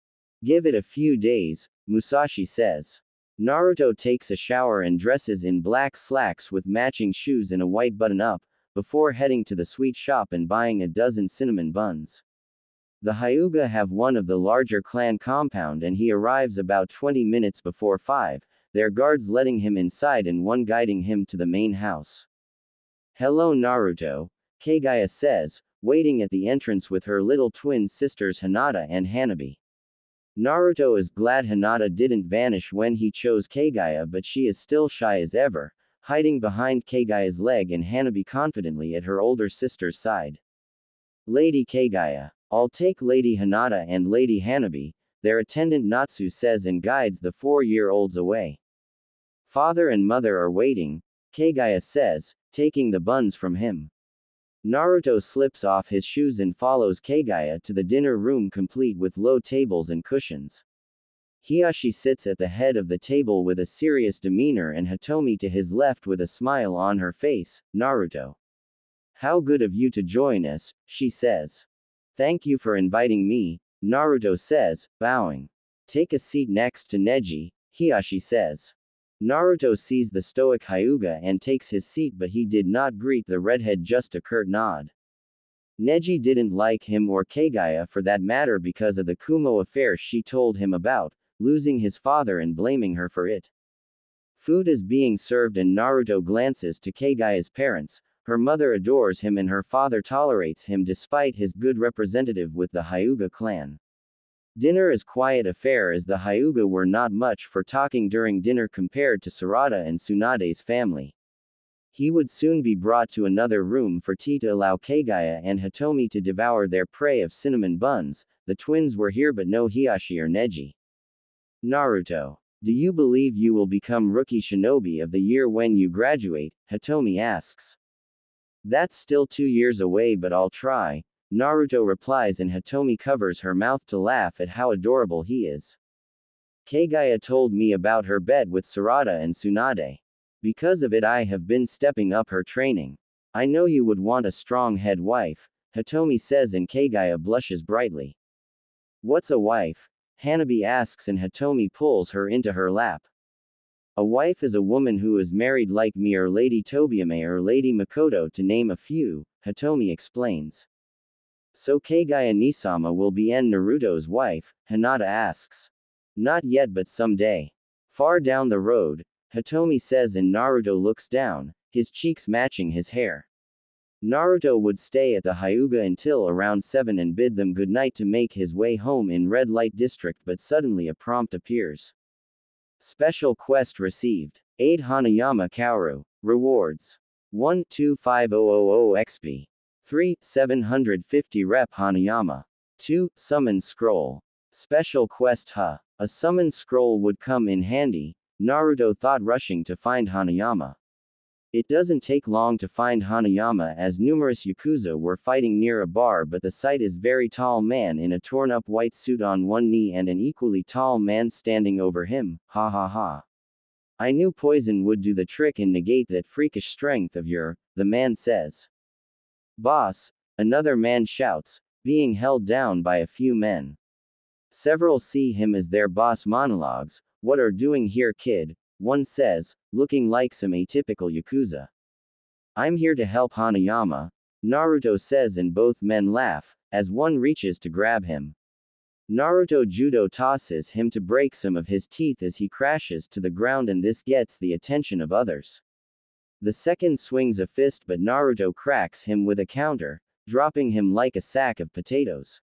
S1: Give it a few days, Musashi says. Naruto takes a shower and dresses in black slacks with matching shoes and a white button-up, before heading to the sweet shop and buying a dozen cinnamon buns. The Hyuga have one of the larger clan compound and he arrives about 20 minutes before 5, their guards letting him inside and one guiding him to the main house. Hello Naruto, Kaguya says, waiting at the entrance with her little twin sisters Hinata and Hanabi. Naruto is glad Hinata didn't vanish when he chose Kaguya, but she is still shy as ever, hiding behind Kaguya's leg and Hanabi confidently at her older sister's side. Lady Kaguya. I'll take Lady Hinata and Lady Hanabi, their attendant Natsu says and guides the 4-year-olds away. Father and mother are waiting, Kaguya says, taking the buns from him. Naruto slips off his shoes and follows Kaguya to the dinner room complete with low tables and cushions. Hiyashi sits at the head of the table with a serious demeanor and Hitomi to his left with a smile on her face. Naruto. How good of you to join us, she says. Thank you for inviting me, Naruto says, bowing. Take a seat next to Neji, Hiyashi says. Naruto sees the stoic Hyuga and takes his seat, but he did not greet the redhead, just a curt nod. Neji didn't like him or Kaguya for that matter because of the Kumo affair she told him about, losing his father and blaming her for it. Food is being served and Naruto glances to Kaguya's parents. Her mother adores him and her father tolerates him despite his good representative with the Hyuga clan. Dinner is quiet affair as the Hyuga were not much for talking during dinner compared to Sarada and Tsunade's family. He would soon be brought to another room for tea to allow Kaguya and Hitomi to devour their prey of cinnamon buns. The twins were here but no Hiyashi or Neji. Naruto. Do you believe you will become Rookie Shinobi of the Year when you graduate? Hitomi asks. That's still 2 years away but I'll try, Naruto replies and Hitomi covers her mouth to laugh at how adorable he is. Kaguya told me about her bet with Sarada and Tsunade. Because of it I have been stepping up her training. I know you would want a strong head wife, Hitomi says and Kaguya blushes brightly. What's a wife? Hanabi asks and Hitomi pulls her into her lap. A wife is a woman who is married like me or Lady Tobiyame or Lady Makoto to name a few, Hitomi explains. So Kaguya Nisama will be Naruto's wife, Hinata asks. Not yet but someday. Far down the road, Hitomi says and Naruto looks down, his cheeks matching his hair. Naruto would stay at the Hyuga until around 7 and bid them goodnight to make his way home in Red Light District but suddenly a prompt appears. Special quest received. Aid Hanayama Kaoru. Rewards. 12500 XP. 3. 750 Rep Hanayama. 2. Summon Scroll. Special quest A summon scroll would come in handy, Naruto thought rushing to find Hanayama. It doesn't take long to find Hanayama as numerous Yakuza were fighting near a bar but the sight is very tall man in a torn up white suit on one knee and an equally tall man standing over him, ha ha ha. I knew poison would do the trick and negate that freakish strength of your, the man says. Boss, another man shouts, being held down by a few men. Several see him as their boss monologues, what are doing here kid, one says, looking like some atypical Yakuza. I'm here to help Hanayama, Naruto says and both men laugh, as one reaches to grab him. Naruto judo tosses him to break some of his teeth as he crashes to the ground and this gets the attention of others. The second swings a fist but Naruto cracks him with a counter, dropping him like a sack of potatoes.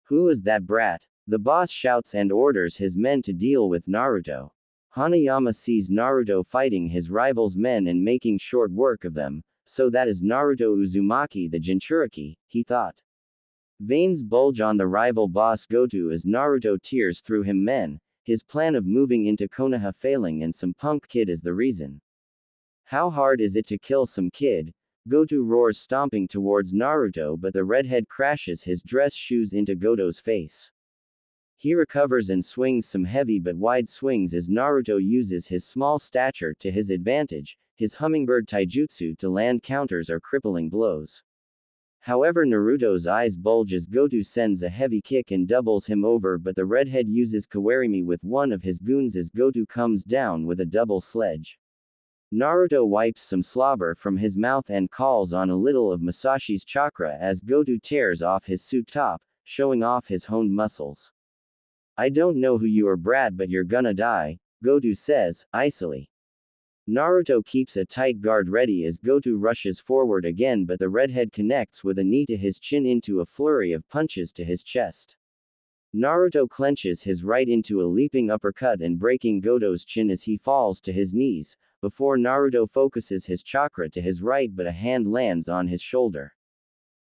S1: Who is that brat? The boss shouts and orders his men to deal with Naruto. Hanayama sees Naruto fighting his rival's men and making short work of them, so that is Naruto Uzumaki the Jinchuriki, he thought. Veins bulge on the rival boss Goto as Naruto tears through him men, his plan of moving into Konoha failing and some punk kid is the reason. How hard is it to kill some kid? Goto roars stomping towards Naruto but the redhead crashes his dress shoes into Goto's face. He recovers and swings some heavy but wide swings as Naruto uses his small stature to his advantage, his hummingbird taijutsu to land counters or crippling blows. However Naruto's eyes bulge as Goto sends a heavy kick and doubles him over but the redhead uses kawarimi with one of his goons as Goto comes down with a double sledge. Naruto wipes some slobber from his mouth and calls on a little of Masashi's chakra as Goto tears off his suit top, showing off his honed muscles. I don't know who you are brat but you're gonna die, Goto says, icily. Naruto keeps a tight guard ready as Goto rushes forward again but the redhead connects with a knee to his chin into a flurry of punches to his chest. Naruto clenches his right into a leaping uppercut and breaking Goto's chin as he falls to his knees, before Naruto focuses his chakra to his right but a hand lands on his shoulder.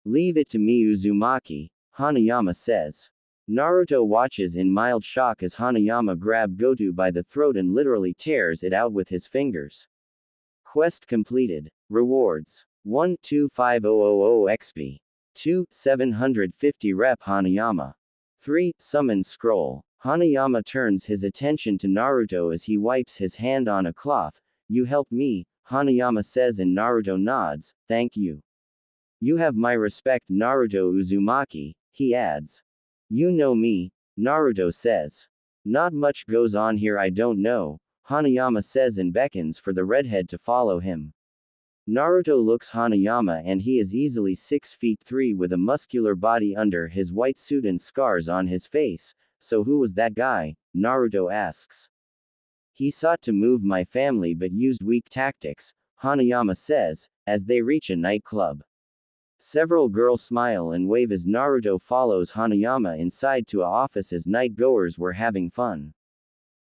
S1: Leave it to me Uzumaki, Hanayama says. Naruto watches in mild shock as Hanayama grabs Goto by the throat and literally tears it out with his fingers. Quest completed. Rewards. 12500 XP. 2. 750 Rep Hanayama. 3. Summon Scroll. Hanayama turns his attention to Naruto as he wipes his hand on a cloth. You helped me, Hanayama says and Naruto nods, thank you. You have my respect Naruto Uzumaki, he adds. You know me, Naruto says. Not much goes on here I don't know, Hanayama says and beckons for the redhead to follow him. Naruto looks Hanayama and he is easily 6 feet 3 with a muscular body under his white suit and scars on his face, so who was that guy, Naruto asks. He sought to move my family but used weak tactics, Hanayama says, as they reach a nightclub. Several girls smile and wave as Naruto follows Hanayama inside to a office as night goers were having fun.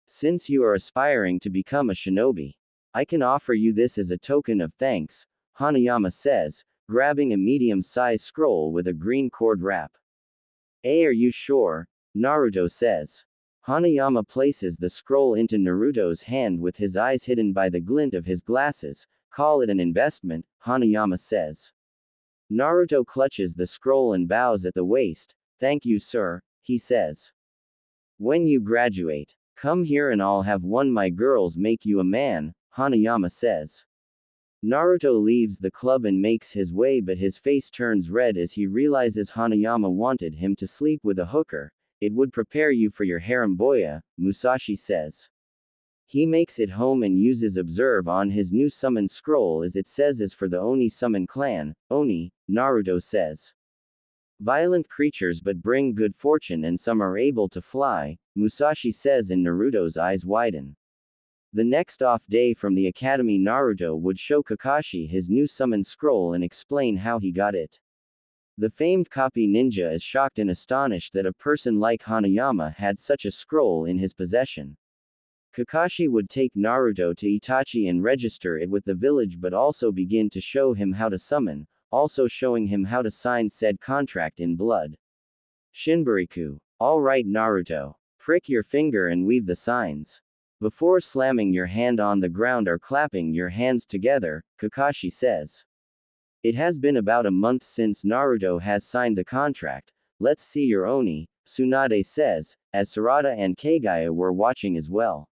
S1: Since you are aspiring to become a shinobi, I can offer you this as a token of thanks, Hanayama says, grabbing a medium-sized scroll with a green cord wrap. Are you sure? Naruto says. Hanayama places the scroll into Naruto's hand with his eyes hidden by the glint of his glasses. Call it an investment, Hanayama says. Naruto clutches the scroll and bows at the waist. Thank you, sir, he says. When you graduate, come here and I'll have one my girls make you a man, Hanayama says. Naruto leaves the club and makes his way, but his face turns red as he realizes Hanayama wanted him to sleep with a hooker. It would prepare you for your harem boya, Musashi says. He makes it home and uses observe on his new summon scroll as it says is for the Oni summon clan. Oni, Naruto says. Violent creatures but bring good fortune and some are able to fly, Musashi says, and Naruto's eyes widen. The next off day from the academy, Naruto would show Kakashi his new summon scroll and explain how he got it. The famed copy ninja is shocked and astonished that a person like Hanayama had such a scroll in his possession. Kakashi would take Naruto to Itachi and register it with the village, but also begin to show him how to summon, also showing him how to sign said contract in blood. Shinbariku. Alright Naruto. Prick your finger and weave the signs. Before slamming your hand on the ground or clapping your hands together, Kakashi says. It has been about a month since Naruto has signed the contract. Let's see your Oni, Tsunade says, as Sarada and Kaguya were watching as well.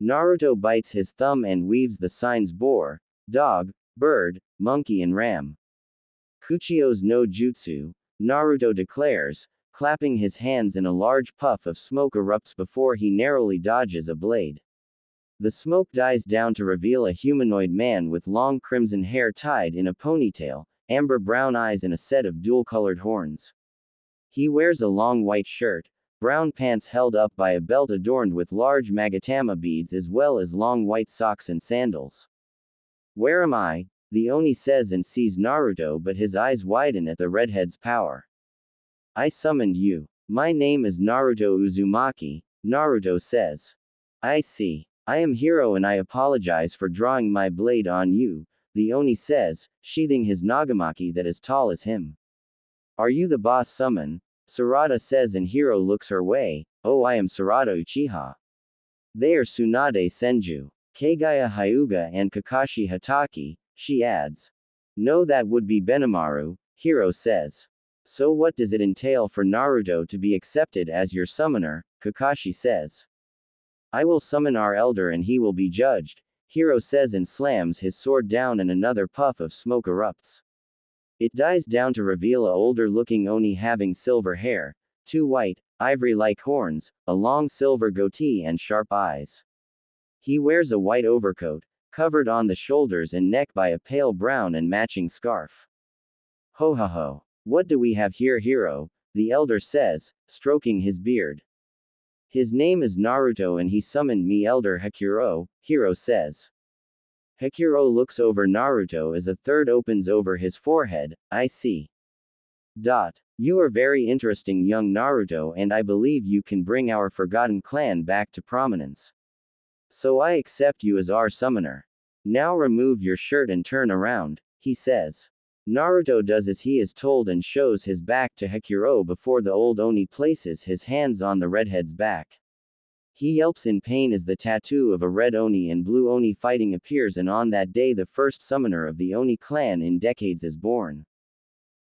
S1: Naruto bites his thumb and weaves the signs boar, dog, bird, monkey and ram. Kuchio's no jutsu, Naruto declares, clapping his hands, and a large puff of smoke erupts before he narrowly dodges a blade. The smoke dies down to reveal a humanoid man with long crimson hair tied in a ponytail, amber brown eyes and a set of dual-colored horns. He wears a long white shirt, brown pants held up by a belt adorned with large magatama beads, as well as long white socks and sandals. Where am I? The Oni says and sees Naruto, but his eyes widen at the redhead's power. I summoned you. My name is Naruto Uzumaki, Naruto says. I see. I am Hiro and I apologize for drawing my blade on you, the Oni says, sheathing his nagamaki that is tall as him. Are you the boss summon? Sarada says, and Hiro looks her way. Oh, I am Sarada Uchiha. They are Tsunade Senju, Kaguya Hyuga and Kakashi Hatake, she adds. No, that would be Benimaru, Hiro says. So what does it entail for Naruto to be accepted as your summoner? Kakashi says. I will summon our elder and he will be judged, Hiro says and slams his sword down and another puff of smoke erupts. It dies down to reveal a older-looking Oni having silver hair, two white, ivory-like horns, a long silver goatee and sharp eyes. He wears a white overcoat, covered on the shoulders and neck by a pale brown and matching scarf. Ho ho ho. What do we have here, Hiro? The elder says, stroking his beard. His name is Naruto and he summoned me, Elder Hikuro, Hiro says. Hikuro looks over Naruto as a third opens over his forehead. I see. You are very interesting, young Naruto, and I believe you can bring our forgotten clan back to prominence. So I accept you as our summoner. Now remove your shirt and turn around, he says. Naruto does as he is told and shows his back to Hikuro before the old Oni places his hands on the redhead's back. He yelps in pain as the tattoo of a red Oni and blue Oni fighting appears, and on that day the first summoner of the Oni clan in decades is born.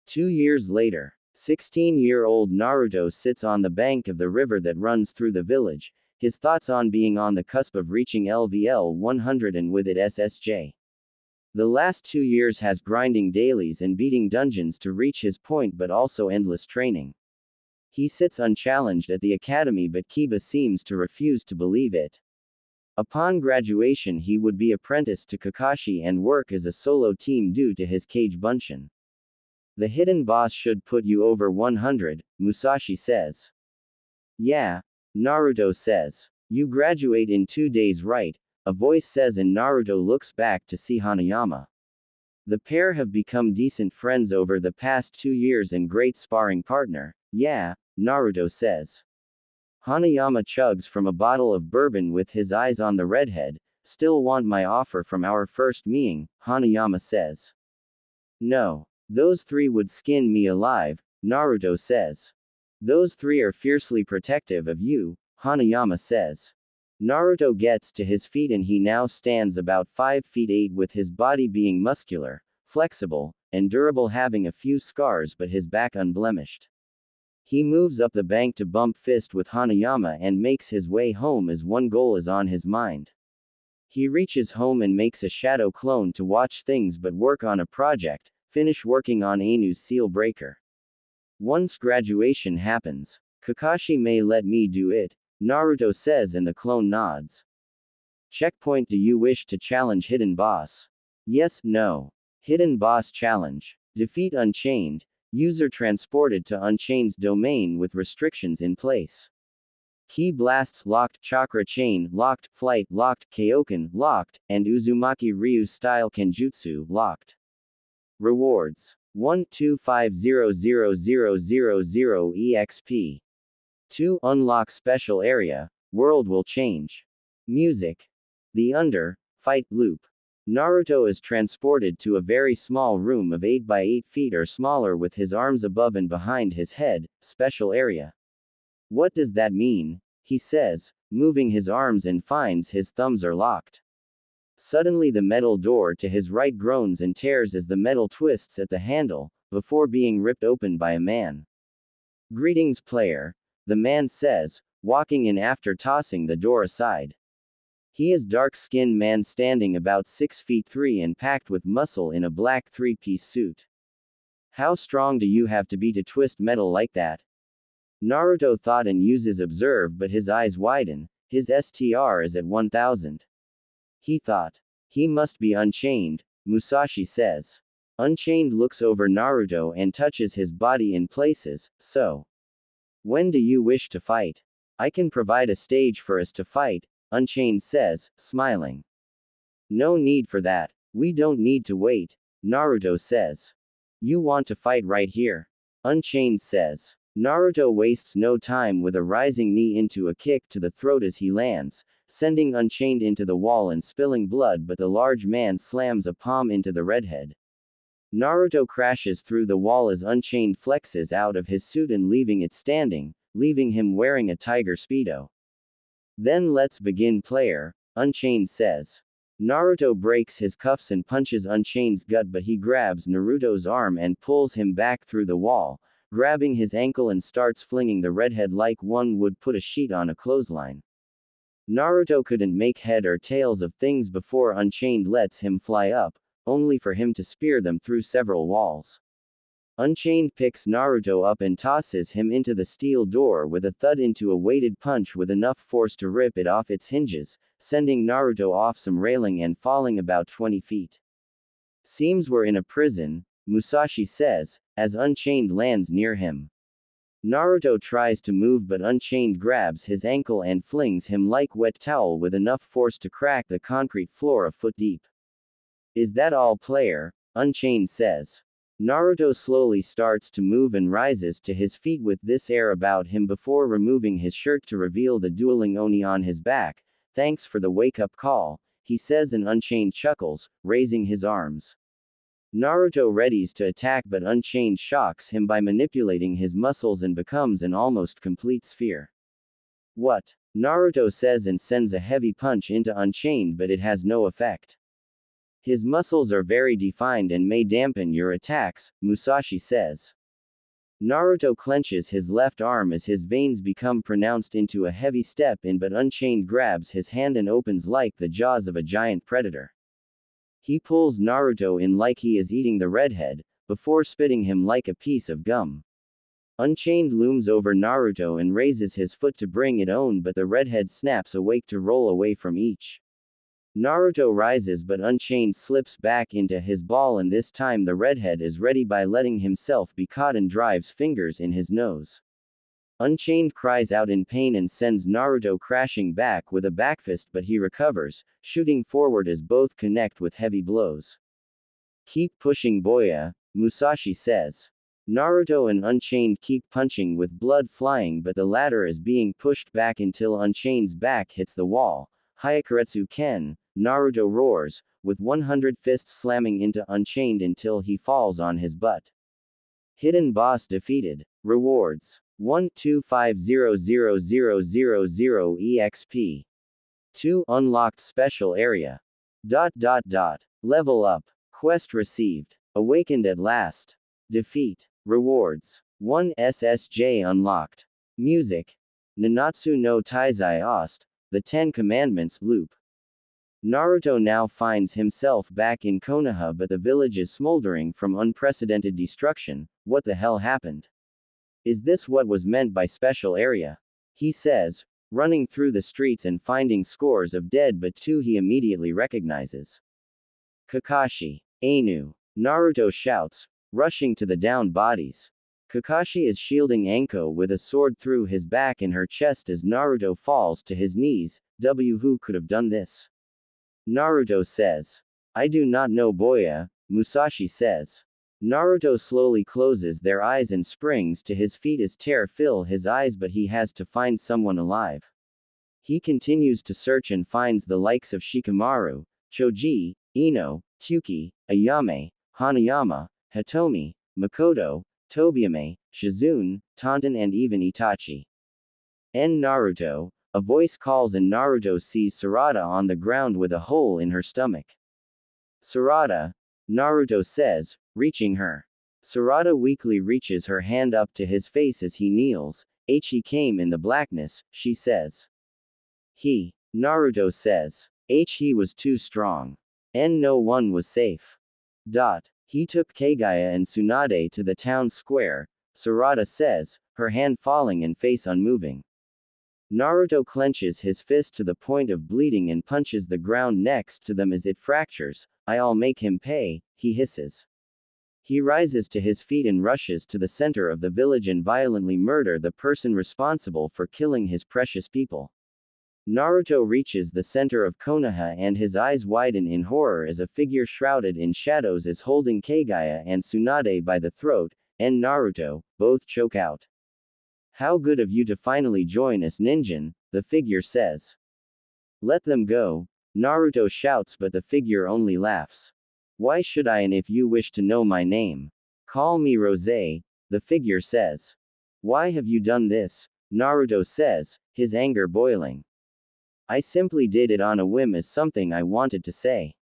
S1: 2 years later, 16-year-old Naruto sits on the bank of the river that runs through the village, his thoughts on being on the cusp of reaching LVL 100 and with it SSJ. The last 2 years has grinding dailies and beating dungeons to reach his point, but also endless training. He sits unchallenged at the academy, but Kiba seems to refuse to believe it. Upon graduation he would be apprenticed to Kakashi and work as a solo team due to his Kage Bunshin. The hidden boss should put you over 100, Musashi says. Yeah, Naruto says. You graduate in 2 days, right? A voice says, and Naruto looks back to see Hanayama. The pair have become decent friends over the past 2 years and great sparring partner. Yeah, Naruto says. Hanayama chugs from a bottle of bourbon with his eyes on the redhead. Still want my offer from our first meeting, Hanayama says. No. Those 3 would skin me alive, Naruto says. Those 3 are fiercely protective of you, Hanayama says. Naruto gets to his feet and he now stands about 5 feet 8 with his body being muscular, flexible, and durable, having a few scars but his back unblemished. He moves up the bank to bump fist with Hanayama and makes his way home as one goal is on his mind. He reaches home and makes a shadow clone to watch things but work on a project, finish working on Ainu's seal breaker. Once graduation happens, Kakashi may let me do it, Naruto says and the clone nods. Checkpoint. Do you wish to challenge Hidden Boss? Yes, no. Hidden Boss Challenge. Defeat Unchained. User transported to Unchained's domain with restrictions in place. Ki blasts locked, chakra chain locked, flight locked, Kaioken locked, and Uzumaki Ryu style Kenjutsu locked. Rewards: 1250000 EXP. 2. Unlock special area. World will change. Music. The Fight Loop. Naruto is transported to a very small room of 8 by 8 feet or smaller with his arms above and behind his head, special area. What does that mean? He says, moving his arms and finds his thumbs are locked. Suddenly the metal door to his right groans and tears as the metal twists at the handle, before being ripped open by a man. Greetings, player, the man says, walking in after tossing the door aside. He is dark-skinned man standing about 6 feet 3 and packed with muscle in a black 3-piece suit. How strong do you have to be to twist metal like that? Naruto thought and uses observe, but his eyes widen, his STR is at 1000. He thought. He must be unchained, Musashi says. Unchained looks over Naruto and touches his body in places, so. When do you wish to fight? I can provide a stage for us to fight, Unchained says, smiling. No need for that, we don't need to wait, Naruto says. You want to fight right here? Unchained says. Naruto wastes no time with a rising knee into a kick to the throat as he lands, sending Unchained into the wall and spilling blood, but the large man slams a palm into the redhead. Naruto crashes through the wall as Unchained flexes out of his suit and leaving it standing, leaving him wearing a tiger speedo. Then let's begin, player, Unchained says. Naruto breaks his cuffs and punches Unchained's gut, but he grabs Naruto's arm and pulls him back through the wall, grabbing his ankle and starts flinging the redhead like one would put a sheet on a clothesline. Naruto couldn't make head or tails of things before Unchained lets him fly up, only for him to spear them through several walls. Unchained picks Naruto up and tosses him into the steel door with a thud into a weighted punch with enough force to rip it off its hinges, sending Naruto off some railing and falling about 20 feet. Seems we're in a prison, Musashi says, as Unchained lands near him. Naruto tries to move, but Unchained grabs his ankle and flings him like wet towel with enough force to crack the concrete floor a foot deep. Is that all, player? Unchained says. Naruto slowly starts to move and rises to his feet with this air about him before removing his shirt to reveal the dueling Oni on his back. Thanks for the wake-up call, he says, and Unchained chuckles, raising his arms. Naruto readies to attack, but Unchained shocks him by manipulating his muscles and becomes an almost complete sphere. What? Naruto says and sends a heavy punch into Unchained, but it has no effect. His muscles are very defined and may dampen your attacks, Musashi says. Naruto clenches his left arm as his veins become pronounced into a heavy step in, but Unchained grabs his hand and opens like the jaws of a giant predator. He pulls Naruto in like he is eating the redhead, before spitting him like a piece of gum. Unchained looms over Naruto and raises his foot to bring it on, but the redhead snaps awake to roll away from each. Naruto rises, but Unchained slips back into his ball, and this time the redhead is ready by letting himself be caught and drives fingers in his nose. Unchained cries out in pain and sends Naruto crashing back with a backfist, but he recovers, shooting forward as both connect with heavy blows. Keep pushing, boya, Musashi says. Naruto and Unchained keep punching with blood flying, but the latter is being pushed back until Unchained's back hits the wall. Hyakurazu Ken, Naruto roars, with 100 fists slamming into Unchained until he falls on his butt. Hidden Boss defeated. Rewards: 1250000 EXP. 2. Unlocked special area. Level up. Quest received. Awakened at last. Defeat. Rewards. 1 SSJ unlocked. Music. Nanatsu no Taizai Ost, the Ten Commandments loop. Naruto now finds himself back in Konoha, but the village is smoldering from unprecedented destruction. What the hell happened? Is this what was meant by special area? He says, running through the streets and finding scores of dead, but two he immediately recognizes. Kakashi. Ainu. Naruto shouts, rushing to the downed bodies. Kakashi is shielding Anko with a sword through his back and her chest as Naruto falls to his knees. Who could have done this? Naruto says. I do not know, Boya, Musashi says. Naruto slowly closes their eyes and springs to his feet as terror fill his eyes, but he has to find someone alive. He continues to search and finds the likes of Shikamaru, Choji, Ino, Tsuki, Ayame, Hanayama, Hitomi, Makoto, Tobiyame, Shizune, Tonton, and even Itachi. Naruto, a voice calls and Naruto sees Sarada on the ground with a hole in her stomach. Sarada, Naruto says, reaching her. Sarada weakly reaches her hand up to his face as he kneels. He came in the blackness, she says. Naruto says. He was too strong. No one was safe. He took Kaguya and Tsunade to the town square, Sarada says, her hand falling and face unmoving. Naruto clenches his fist to the point of bleeding and punches the ground next to them as it fractures. I'll make him pay, he hisses. He rises to his feet and rushes to the center of the village and violently murder the person responsible for killing his precious people. Naruto reaches the center of Konoha and his eyes widen in horror as a figure shrouded in shadows is holding Kaguya and Tsunade by the throat, and Naruto, both choke out. How good of you to finally join us, Ninjin, the figure says. Let them go, Naruto shouts, but the figure only laughs. Why should I? And if you wish to know my name, call me Rose, the figure says. Why have you done this? Naruto says, his anger boiling. I simply did it on a whim as something I wanted to say.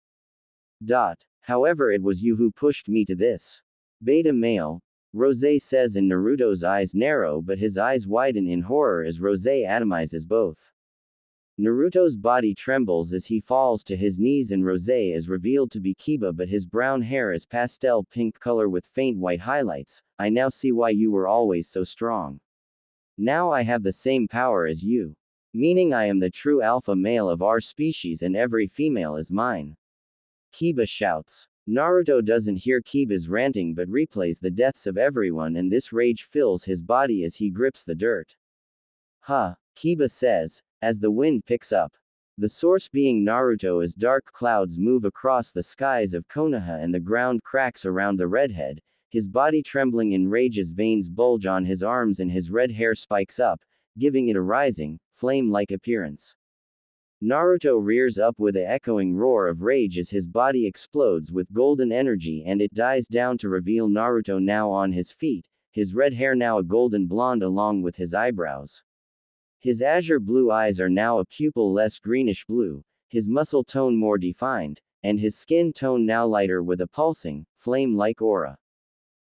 S1: However, it was you who pushed me to this. Beta male, Rose says, and Naruto's eyes narrow but his eyes widen in horror as Rose atomizes both. Naruto's body trembles as he falls to his knees and Rose is revealed to be Kiba, but his brown hair is pastel pink color with faint white highlights. I now see why you were always so strong. Now I have the same power as you. Meaning I am the true alpha male of our species and every female is mine. Kiba shouts. Naruto doesn't hear Kiba's ranting but replays the deaths of everyone, and this rage fills his body as he grips the dirt. Kiba says, as the wind picks up. The source being Naruto as dark clouds move across the skies of Konoha and the ground cracks around the redhead, his body trembling in rage as veins bulge on his arms and his red hair spikes up, giving it a rising, flame-like appearance. Naruto rears up with an echoing roar of rage as his body explodes with golden energy and it dies down to reveal Naruto now on his feet, his red hair now a golden blonde along with his eyebrows. His azure blue eyes are now a pupil less greenish blue, his muscle tone more defined, and his skin tone now lighter with a pulsing, flame-like aura.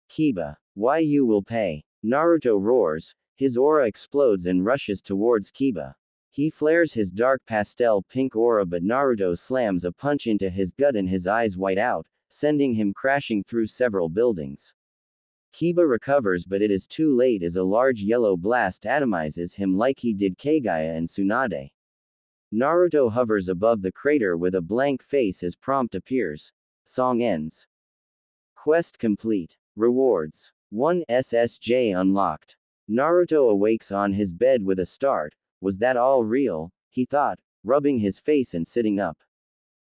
S1: Kiba, why you will pay? Naruto roars, his aura explodes and rushes towards Kiba. He flares his dark pastel pink aura but Naruto slams a punch into his gut and his eyes white out, sending him crashing through several buildings. Kiba recovers but it is too late as a large yellow blast atomizes him like he did Kaguya and Tsunade. Naruto hovers above the crater with a blank face as prompt appears. Song ends. Quest complete. Rewards. 1 SSJ unlocked. Naruto awakes on his bed with a start. Was that all real? He thought, rubbing his face and sitting up.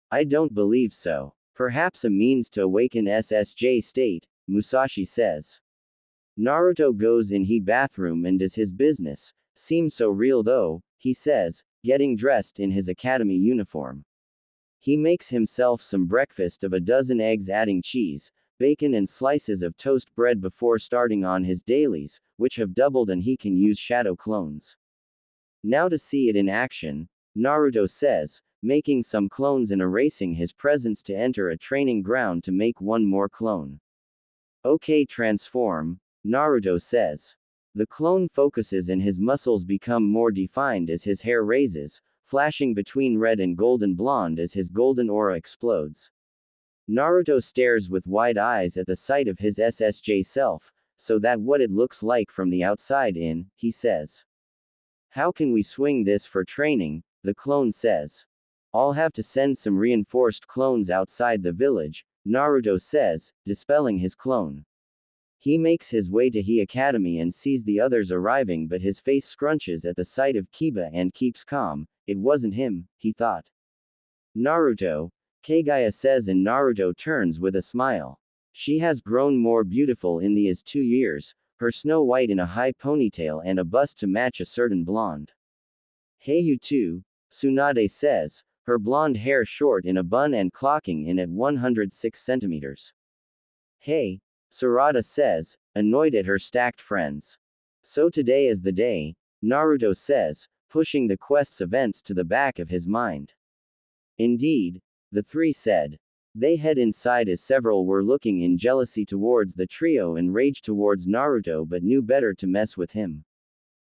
S1: I don't believe so. Perhaps a means to awaken SSJ state, Musashi says. Naruto goes in the bathroom and does his business. Seems so real though, he says, getting dressed in his academy uniform. He makes himself some breakfast of a dozen eggs adding cheese, bacon and slices of toast bread before starting on his dailies, which have doubled and he can use shadow clones. Now to see it in action, Naruto says, making some clones and erasing his presence to enter a training ground to make one more clone. Okay, transform, Naruto says. The clone focuses and his muscles become more defined as his hair raises, flashing between red and golden blonde as his golden aura explodes. Naruto stares with wide eyes at the sight of his SSJ self, so that what it looks like from the outside in, he says. How can we swing this for training? The clone says. I'll have to send some reinforced clones outside the village, Naruto says, dispelling his clone. He makes his way to He Academy and sees the others arriving, but his face scrunches at the sight of Kiba and keeps calm. It wasn't him, he thought. Naruto, Kaguya says, and Naruto turns with a smile. She has grown more beautiful in these 2 years, her snow white in a high ponytail and a bust to match a certain blonde. Hey you too, Tsunade says, her blonde hair short in a bun and clocking in at 106 centimeters. Hey, Sarada says, annoyed at her stacked friends. So today is the day, Naruto says, pushing the quest's events to the back of his mind. Indeed, the three said. They head inside as several were looking in jealousy towards the trio and rage towards Naruto but knew better to mess with him.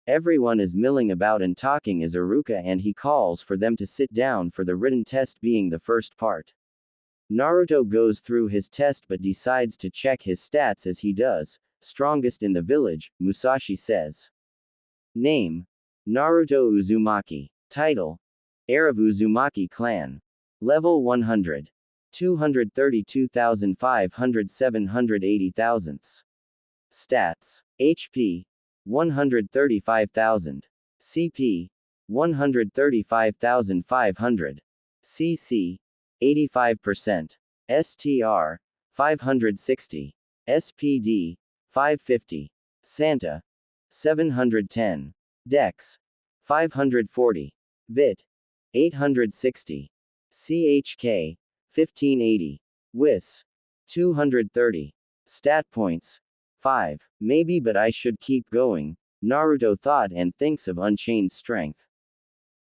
S1: Everyone is milling about and talking as Iruka and he calls for them to sit down for the written test being the first part. Naruto goes through his test but decides to check his stats as he does. Strongest in the village, Musashi says. Name: Naruto Uzumaki. Title: Heir of Uzumaki Clan. Level 100. 232,500 780 thousandths. Stats: HP 135,000. CP 135,500. CC 85%. STR 560. SPD 550. Santa 710. Dex 540. Vit 860. CHK 1580. Whis 230. Stat points 5. Maybe, but I should keep going, Naruto thought and thinks of Unchained Strength.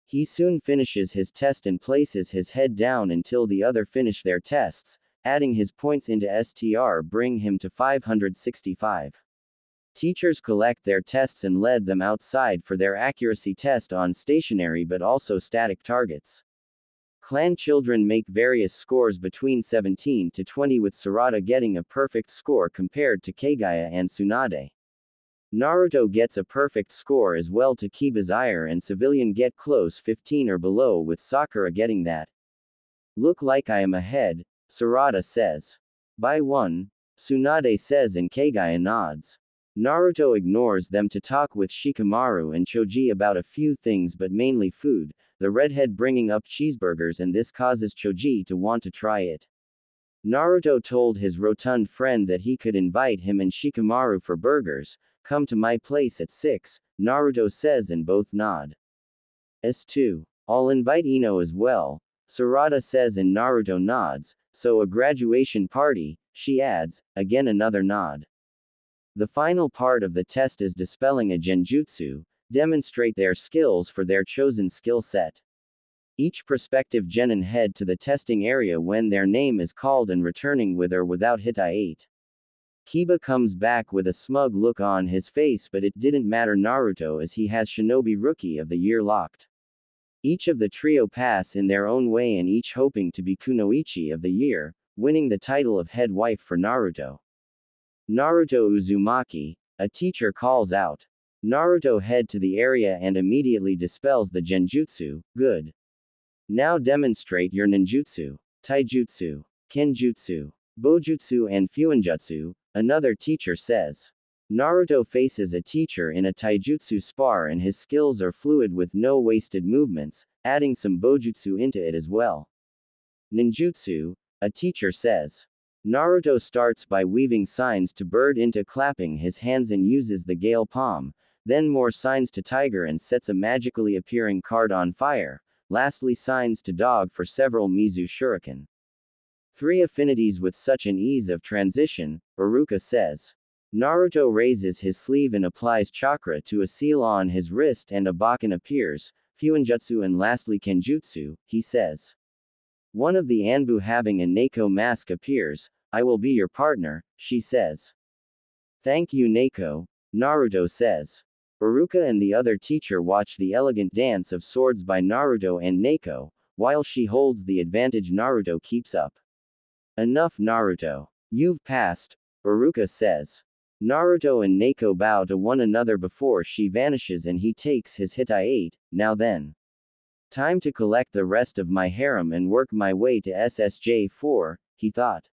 S1: He soon finishes his test and places his head down until the other finish their tests, adding his points into STR bring him to 565. Teachers collect their tests and led them outside for their accuracy test on stationary but also static targets. Clan children make various scores between 17 to 20 with Sarada getting a perfect score compared to Kaguya and Tsunade. Naruto gets a perfect score as well to Kiba's ire and Civilian get close 15 or below with Sakura getting that. Look like I am ahead, Sarada says. By 1, Tsunade says and Kaguya nods. Naruto ignores them to talk with Shikamaru and Choji about a few things but mainly food, the redhead bringing up cheeseburgers and this causes Choji to want to try it. Naruto told his rotund friend that he could invite him and Shikamaru for burgers. Come to my place at 6, Naruto says and both nod. S2. I'll invite Ino as well, Sarada says and Naruto nods, so a graduation party, she adds, again another nod. The final part of the test is dispelling a genjutsu, demonstrate their skills for their chosen skill set. Each prospective genin head to the testing area when their name is called and returning with or without Hitai 8. Kiba comes back with a smug look on his face but it didn't matter Naruto as he has Shinobi Rookie of the Year locked. Each of the trio pass in their own way and each hoping to be Kunoichi of the Year, winning the title of head wife for Naruto. Naruto Uzumaki, a teacher calls out. Naruto head to the area and immediately dispels the genjutsu. Good. Now demonstrate your ninjutsu, taijutsu, kenjutsu, bojutsu and fuinjutsu, another teacher says. Naruto faces a teacher in a taijutsu spar and his skills are fluid with no wasted movements, adding some bojutsu into it as well. Ninjutsu, a teacher says. Naruto starts by weaving signs to bird into clapping his hands and uses the gale palm, then more signs to tiger and sets a magically appearing card on fire, lastly signs to dog for several Mizu shuriken. 3 affinities with such an ease of transition, Iruka says. Naruto raises his sleeve and applies chakra to a seal on his wrist and a Bakken appears, Fuinjutsu and lastly Kenjutsu, he says. One of the Anbu having a Neko mask appears. I will be your partner, she says. Thank you Neko, Naruto says. Iruka and the other teacher watch the elegant dance of swords by Naruto and Neko. While she holds the advantage, Naruto keeps up. Enough Naruto. You've passed, Iruka says. Naruto and Neko bow to one another before she vanishes and he takes his Hitai-8. Now then. Time to collect the rest of my harem and work my way to SSJ4, he thought.